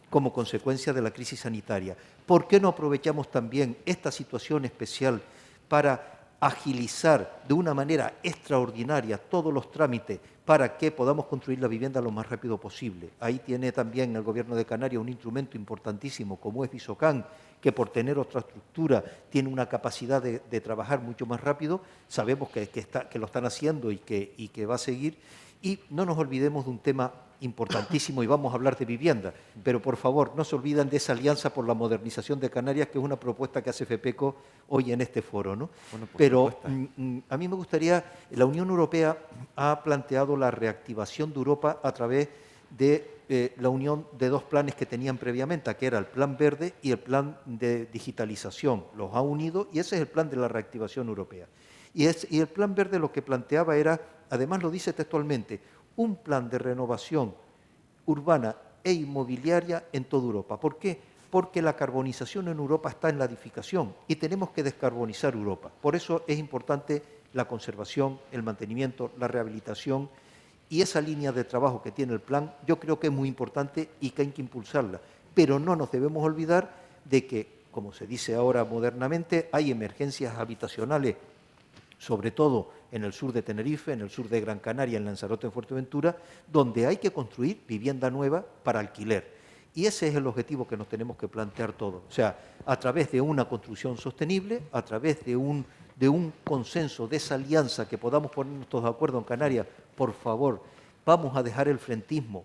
como consecuencia de la crisis sanitaria. ¿Por qué no aprovechamos también esta situación especial para agilizar de una manera extraordinaria todos los trámites para que podamos construir la vivienda lo más rápido posible? Ahí tiene también el Gobierno de Canarias un instrumento importantísimo como es Visocam, que por tener otra estructura tiene una capacidad de trabajar mucho más rápido. Sabemos que lo están haciendo y que va a seguir. Y no nos olvidemos de un tema importantísimo, y vamos a hablar de vivienda, pero por favor no se olviden de esa alianza por la modernización de Canarias, que es una propuesta que hace FEPECO hoy en este foro, ¿no? Bueno, pero a mí me gustaría, la Unión Europea ha planteado la reactivación de Europa a través de la unión de dos planes que tenían previamente, que era el Plan Verde y el Plan de Digitalización. Los ha unido y ese es el plan de la reactivación europea. Y el Plan Verde lo que planteaba era, además lo dice textualmente, un plan de renovación urbana e inmobiliaria en toda Europa. ¿Por qué? Porque la carbonización en Europa está en la edificación y tenemos que descarbonizar Europa. Por eso es importante la conservación, el mantenimiento, la rehabilitación, y esa línea de trabajo que tiene el plan yo creo que es muy importante y que hay que impulsarla. Pero no nos debemos olvidar de que, como se dice ahora modernamente, hay emergencias habitacionales, sobre todo en el sur de Tenerife, en el sur de Gran Canaria, en Lanzarote, en Fuerteventura, donde hay que construir vivienda nueva para alquiler. Y ese es el objetivo que nos tenemos que plantear todos. O sea, a través de una construcción sostenible, a través de un consenso, de esa alianza que podamos ponernos todos de acuerdo en Canarias, por favor, vamos a dejar el frentismo.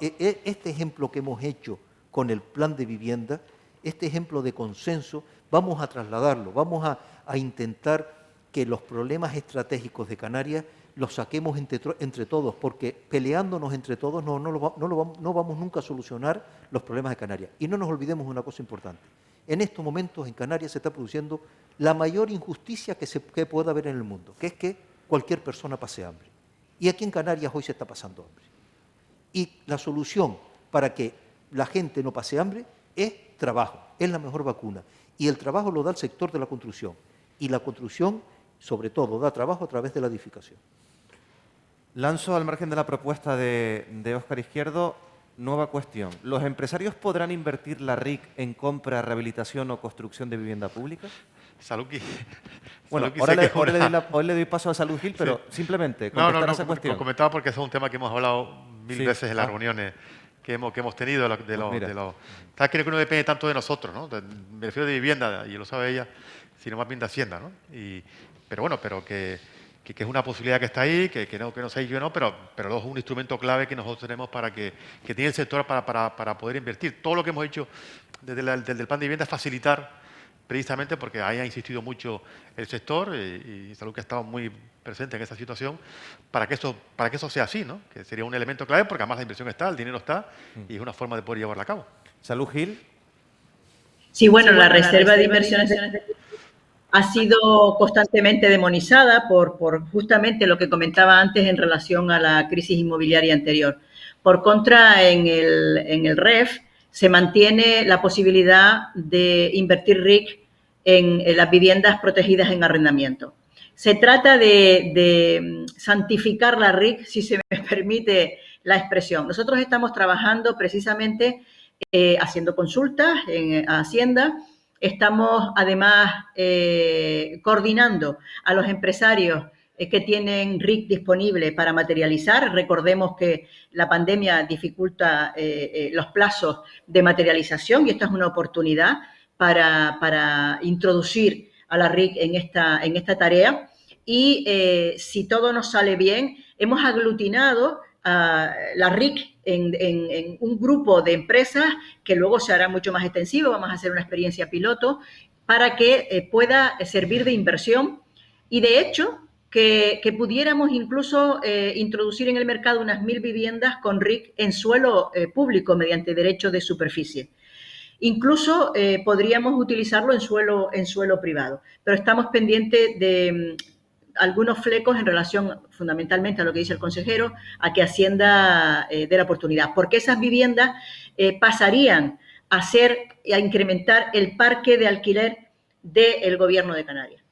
Este ejemplo que hemos hecho con el plan de vivienda, este ejemplo de consenso, vamos a trasladarlo, vamos a intentar que los problemas estratégicos de Canarias los saquemos entre todos, porque peleándonos entre todos no vamos nunca a solucionar los problemas de Canarias. Y no nos olvidemos de una cosa importante. En estos momentos en Canarias se está produciendo la mayor injusticia que pueda haber en el mundo, que es que cualquier persona pase hambre. Y aquí en Canarias hoy se está pasando hambre. Y la solución para que la gente no pase hambre es trabajo, es la mejor vacuna. Y el trabajo lo da el sector de la construcción. Y la construcción, sobre todo, da trabajo a través de la edificación. Lanzo al margen de la propuesta de Óscar Izquierdo, nueva cuestión. ¿Los empresarios podrán invertir la RIC en compra, rehabilitación o construcción de vivienda pública? Saluki. Bueno, Saluki, ahora le doy paso a Salud Gil, pero sí. simplemente contestar esa cuestión. Comentaba porque es un tema que hemos hablado mil Sí. veces en las reuniones que hemos tenido. ¿Sabes que no depende tanto de nosotros, ¿no? Me refiero de vivienda, y lo sabe ella, sino más bien de Hacienda, ¿no? Pero que que es una posibilidad que está ahí, que no sé yo no, pero es un instrumento clave que nosotros tenemos que tiene el sector para poder invertir. Todo lo que hemos hecho desde el plan de vivienda es facilitar, precisamente porque ahí ha insistido mucho el sector y Salud que ha estado muy presente en esa situación para que eso sea así, ¿no? Que sería un elemento clave porque además la inversión está, el dinero está y es una forma de poder llevarla a cabo. Salud, Gil. Sí, bueno, la reserva de inversiones ha sido constantemente demonizada por justamente lo que comentaba antes en relación a la crisis inmobiliaria anterior. Por contra, en el REF se mantiene la posibilidad de invertir RIC en las viviendas protegidas en arrendamiento. Se trata de santificar la RIC, si se me permite la expresión. Nosotros estamos trabajando precisamente haciendo consultas en Hacienda. Estamos además coordinando a los empresarios que tienen RIC disponible para materializar. Recordemos que la pandemia dificulta los plazos de materialización y esta es una oportunidad para introducir a la RIC en esta tarea. Y si todo nos sale bien, hemos aglutinado a la RIC en un grupo de empresas que luego se hará mucho más extensivo. Vamos a hacer una experiencia piloto para que pueda servir de inversión y, de hecho, que pudiéramos incluso introducir en el mercado unas 1.000 viviendas con RIC en suelo público mediante derecho de superficie. Incluso podríamos utilizarlo en suelo privado, pero estamos pendientes de algunos flecos en relación fundamentalmente a lo que dice el consejero, a que Hacienda dé la oportunidad, porque esas viviendas pasarían a incrementar el parque de alquiler del Gobierno de Canarias.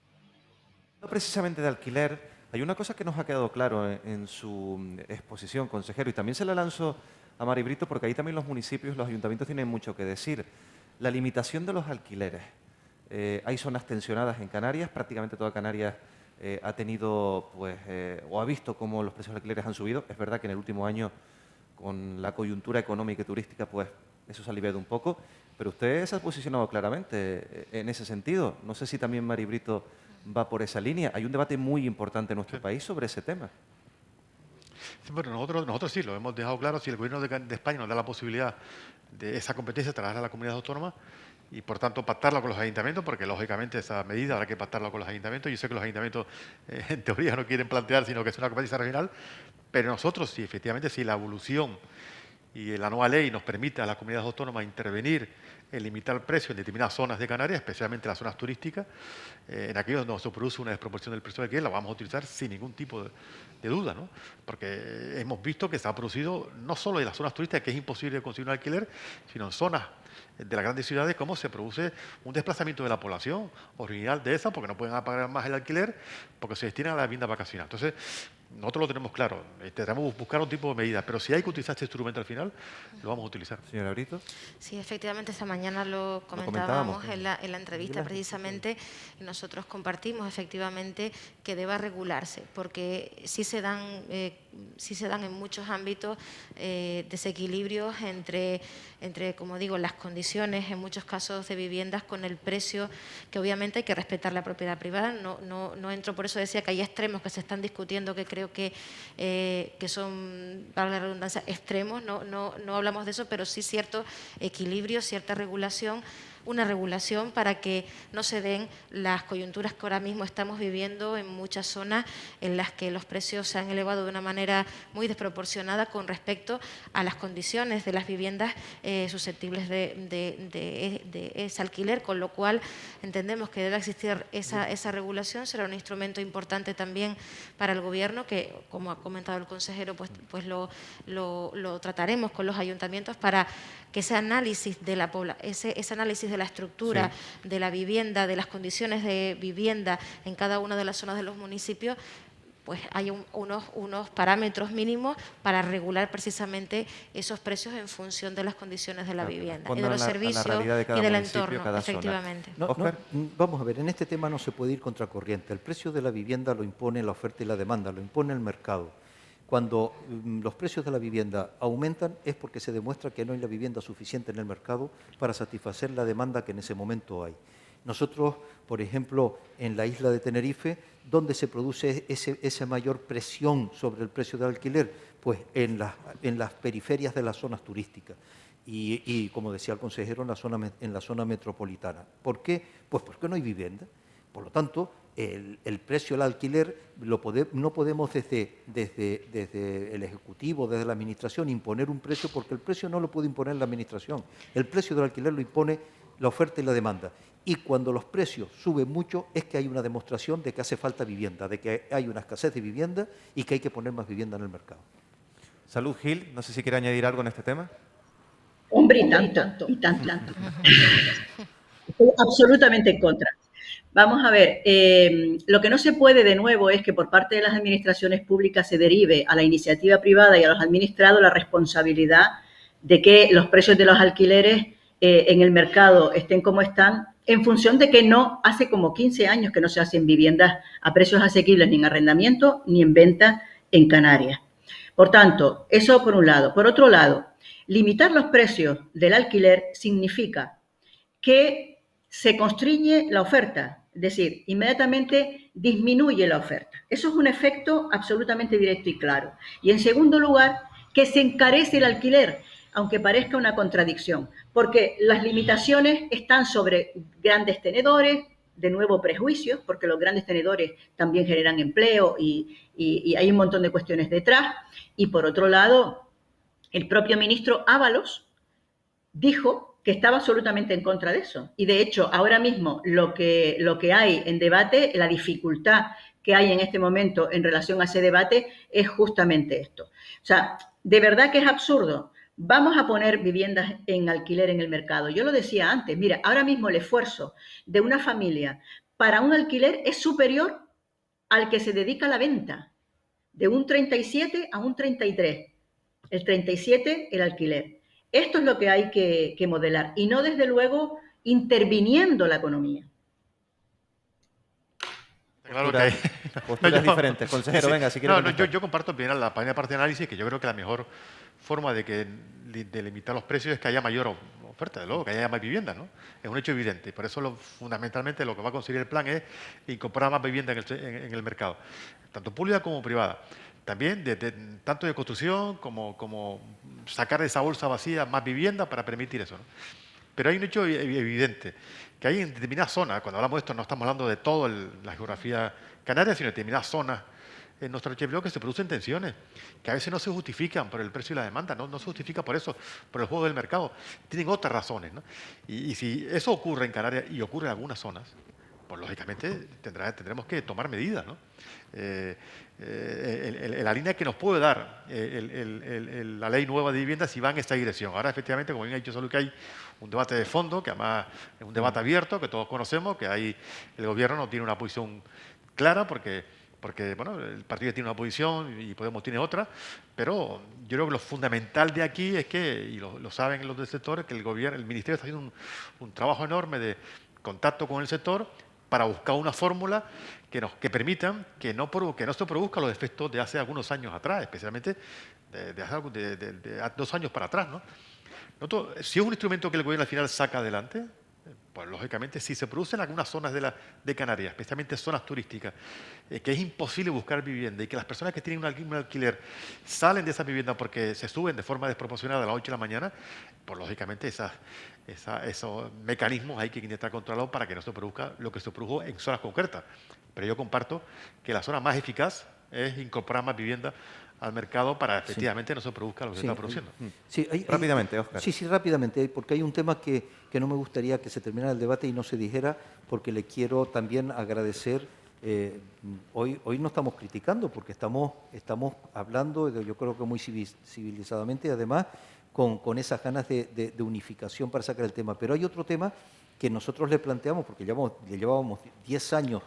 No precisamente de alquiler, hay una cosa que nos ha quedado claro en su exposición, consejero, y también se la lanzo a Mari Brito, porque ahí también los municipios, los ayuntamientos tienen mucho que decir. La limitación de los alquileres. Hay zonas tensionadas en Canarias, prácticamente toda Canarias ha tenido, pues, o ha visto cómo los precios de alquileres han subido. Es verdad que en el último año, con la coyuntura económica y turística, pues eso se ha aliviado un poco, pero usted se ha posicionado claramente en ese sentido. No sé si también Mari Brito va por esa línea. Hay un debate muy importante en nuestro país sobre ese tema. Bueno, nosotros sí, lo hemos dejado claro. Si el Gobierno de España nos da la posibilidad de esa competencia, trabajar a la comunidad autónoma y, por tanto, pactarla con los ayuntamientos, porque, lógicamente, esa medida habrá que pactarla con los ayuntamientos. Yo sé que los ayuntamientos, en teoría, no quieren plantear, sino que es una competencia regional, pero nosotros sí, efectivamente, si la evolución y la nueva ley nos permite a las comunidades autónomas intervenir en limitar el precio en determinadas zonas de Canarias, especialmente las zonas turísticas, en aquellos donde se produce una desproporción del precio de alquiler, la vamos a utilizar sin ningún tipo de duda, ¿no? Porque hemos visto que se ha producido no solo en las zonas turísticas, que es imposible conseguir un alquiler, sino en zonas de las grandes ciudades, cómo se produce un desplazamiento de la población original de esa, porque no pueden pagar más el alquiler, porque se destinan a la vivienda vacacional. Entonces, nosotros lo tenemos claro, tenemos que buscar un tipo de medidas, pero si hay que utilizar este instrumento al final, lo vamos a utilizar. Señora Brito. Sí, efectivamente, esta mañana lo comentábamos en la entrevista precisamente, y nosotros compartimos efectivamente que deba regularse, porque sí se dan en muchos ámbitos desequilibrios entre, como digo, las condiciones, en muchos casos de viviendas, con el precio, que obviamente hay que respetar la propiedad privada. No entro, por eso decía que hay extremos que se están discutiendo que creo que son, para la redundancia, extremos. No hablamos de eso, pero sí cierto equilibrio, cierta regulación, una regulación para que no se den las coyunturas que ahora mismo estamos viviendo en muchas zonas en las que los precios se han elevado de una manera muy desproporcionada con respecto a las condiciones de las viviendas susceptibles de ese alquiler, con lo cual entendemos que debe existir esa regulación. Será un instrumento importante también para el Gobierno que, como ha comentado el consejero, pues lo trataremos con los ayuntamientos para que ese análisis de ese análisis de la estructura, sí, de la vivienda, de las condiciones de vivienda en cada una de las zonas de los municipios, pues hay unos parámetros mínimos para regular precisamente esos precios en función de las condiciones de la vivienda y de los servicios y del entorno, efectivamente. Vamos a ver, en este tema no se puede ir contracorriente. El precio de la vivienda lo impone la oferta y la demanda, lo impone el mercado. Cuando los precios de la vivienda aumentan es porque se demuestra que no hay la vivienda suficiente en el mercado para satisfacer la demanda que en ese momento hay. Nosotros, por ejemplo, en la isla de Tenerife ¿dónde se produce esa mayor presión sobre el precio del alquiler? Pues en las periferias de las zonas turísticas. Y como decía el consejero, en la zona metropolitana. ¿Por qué? Pues porque no hay vivienda. Por lo tanto, el precio del alquiler no podemos desde el Ejecutivo, desde la Administración, imponer un precio, porque el precio no lo puede imponer la Administración. El precio del alquiler lo impone la oferta y la demanda. Y cuando los precios suben mucho es que hay una demostración de que hace falta vivienda, de que hay una escasez de vivienda y que hay que poner más vivienda en el mercado. Salud, Gil, no sé si quiere añadir algo en este tema. Hombre, y tanto, y tanto. Estoy absolutamente en contra. Vamos a ver, lo que no se puede de nuevo es que por parte de las administraciones públicas se derive a la iniciativa privada y a los administrados la responsabilidad de que los precios de los alquileres en el mercado estén como están, en función de que no hace como 15 años que no se hacen viviendas a precios asequibles ni en arrendamiento ni en venta en Canarias. Por tanto, eso por un lado. Por otro lado, limitar los precios del alquiler significa que se constriñe la oferta, es decir, inmediatamente disminuye la oferta. Eso es un efecto absolutamente directo y claro. Y en segundo lugar, que se encarece el alquiler, aunque parezca una contradicción, porque las limitaciones están sobre grandes tenedores, de nuevo prejuicios, porque los grandes tenedores también generan empleo y hay un montón de cuestiones detrás. Y por otro lado, el propio ministro Ábalos dijo que estaba absolutamente en contra de eso. Y de hecho, ahora mismo lo que hay en debate, la dificultad que hay en este momento en relación a ese debate es justamente esto. O sea, de verdad que es absurdo. Vamos a poner viviendas en alquiler en el mercado. Yo lo decía antes, mira, ahora mismo el esfuerzo de una familia para un alquiler es superior al que se dedica a la venta, de un 37 a un 33. El 37, el alquiler. Esto es lo que hay que modelar y no, desde luego, interviniendo la economía. Claro que hay posturas diferentes. Consejero, venga, si quiere. Yo comparto bien la primera parte de análisis, que yo creo que la mejor forma de limitar los precios es que haya mayor oferta, de luego, que haya más vivienda, ¿no? Es un hecho evidente. Y por eso, fundamentalmente, lo que va a conseguir el plan es incorporar más vivienda en el mercado, tanto pública como privada. También, tanto de construcción como sacar de esa bolsa vacía más vivienda para permitir eso, ¿no? Pero hay un hecho evidente, que hay en determinadas zonas, cuando hablamos de esto no estamos hablando de toda la geografía canaria, sino de determinadas zonas en nuestro archipiélago que se producen tensiones, que a veces no se justifican por el precio y la demanda, no se justifica por eso, por el juego del mercado, tienen otras razones, ¿no? Y si eso ocurre en Canarias y ocurre en algunas zonas, pues lógicamente tendremos que tomar medidas, ¿no? La línea que nos puede dar la ley nueva de vivienda si va en esta dirección. Ahora, efectivamente, como bien ha dicho Salud, que hay un debate de fondo, que además es un debate abierto, que todos conocemos, que ahí el gobierno no tiene una posición clara porque bueno, el partido tiene una posición y Podemos tiene otra, pero yo creo que lo fundamental de aquí es que, y lo saben los del sector, que el Ministerio está haciendo un trabajo enorme de contacto con el sector para buscar una fórmula que permitan que no se produzcan los efectos de hace algunos años atrás, especialmente de hace 2 años para atrás, ¿no? Si es un instrumento que el gobierno al final saca adelante, pues lógicamente si se producen en algunas zonas de Canarias, especialmente zonas turísticas, que es imposible buscar vivienda y que las personas que tienen un alquiler salen de esa vivienda porque se suben de forma desproporcionada a las 8 de la mañana, pues lógicamente esos mecanismos hay que intentar controlarlos para que no se produzca lo que se produjo en zonas concretas. Pero yo comparto que la zona más eficaz es incorporar más vivienda al mercado para efectivamente no se produzca lo que se está produciendo. Rápidamente, Óscar. Sí, rápidamente, porque hay un tema que no me gustaría que se terminara el debate y no se dijera, porque le quiero también agradecer. Hoy no estamos criticando, porque estamos hablando, yo creo que muy civilizadamente, y además con esas ganas de unificación para sacar el tema. Pero hay otro tema que nosotros le planteamos, porque llevábamos 10 años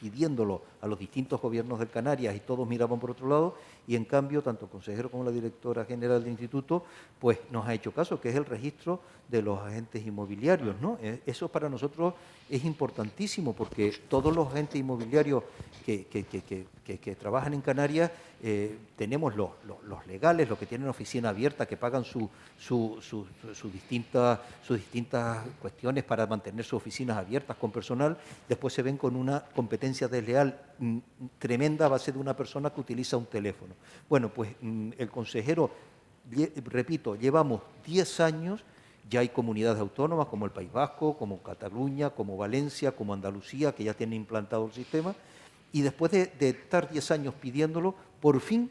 pidiéndolo a los distintos gobiernos de Canarias y todos miraban por otro lado, y en cambio tanto el consejero como la directora general del instituto pues nos ha hecho caso, que es el registro de los agentes inmobiliarios, ¿no? Eso para nosotros es importantísimo, porque todos los agentes inmobiliarios que trabajan en Canarias, tenemos los legales, los que tienen oficina abierta, que pagan sus distintas cuestiones para mantener mantener sus oficinas abiertas con personal, después se ven con una competencia desleal tremenda a base de una persona que utiliza un teléfono. Bueno, pues el consejero, repito, llevamos 10 años, ya hay comunidades autónomas como el País Vasco, como Cataluña, como Valencia, como Andalucía, que ya tienen implantado el sistema, y después de estar 10 años pidiéndolo, por fin,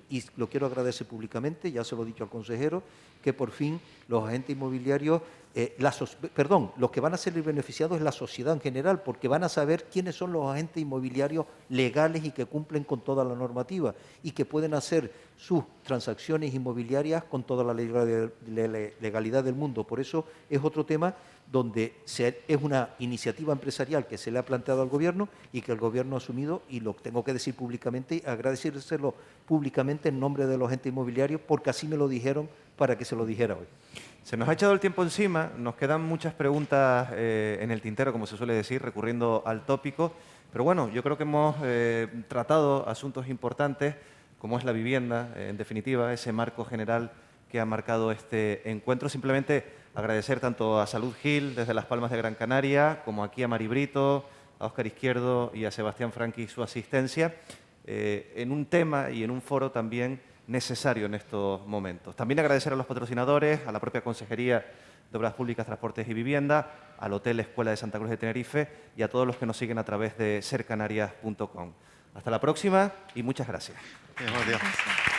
y lo quiero agradecer públicamente, ya se lo he dicho al consejero, que por fin los agentes inmobiliarios, los que van a ser beneficiados es la sociedad en general, porque van a saber quiénes son los agentes inmobiliarios legales y que cumplen con toda la normativa y que pueden hacer sus transacciones inmobiliarias con toda la legalidad del mundo. Por eso es otro tema donde es una iniciativa empresarial que se le ha planteado al Gobierno y que el Gobierno ha asumido, y lo tengo que decir públicamente y agradecérselo públicamente en nombre de los agentes inmobiliarios, porque así me lo dijeron para que se lo dijera hoy. Se nos ha echado el tiempo encima, nos quedan muchas preguntas en el tintero, como se suele decir, recurriendo al tópico, pero bueno, yo creo que hemos tratado asuntos importantes, como es la vivienda, en definitiva, ese marco general que ha marcado este encuentro. Simplemente agradecer tanto a Salud Gil desde Las Palmas de Gran Canaria, como aquí a Mari Brito, a Óscar Izquierdo y a Sebastián Franqui su asistencia, en un tema y en un foro también necesario en estos momentos. También agradecer a los patrocinadores, a la propia Consejería de Obras Públicas, Transportes y Vivienda, al Hotel Escuela de Santa Cruz de Tenerife y a todos los que nos siguen a través de sercanarias.com. Hasta la próxima y muchas gracias. Buenos días. Gracias.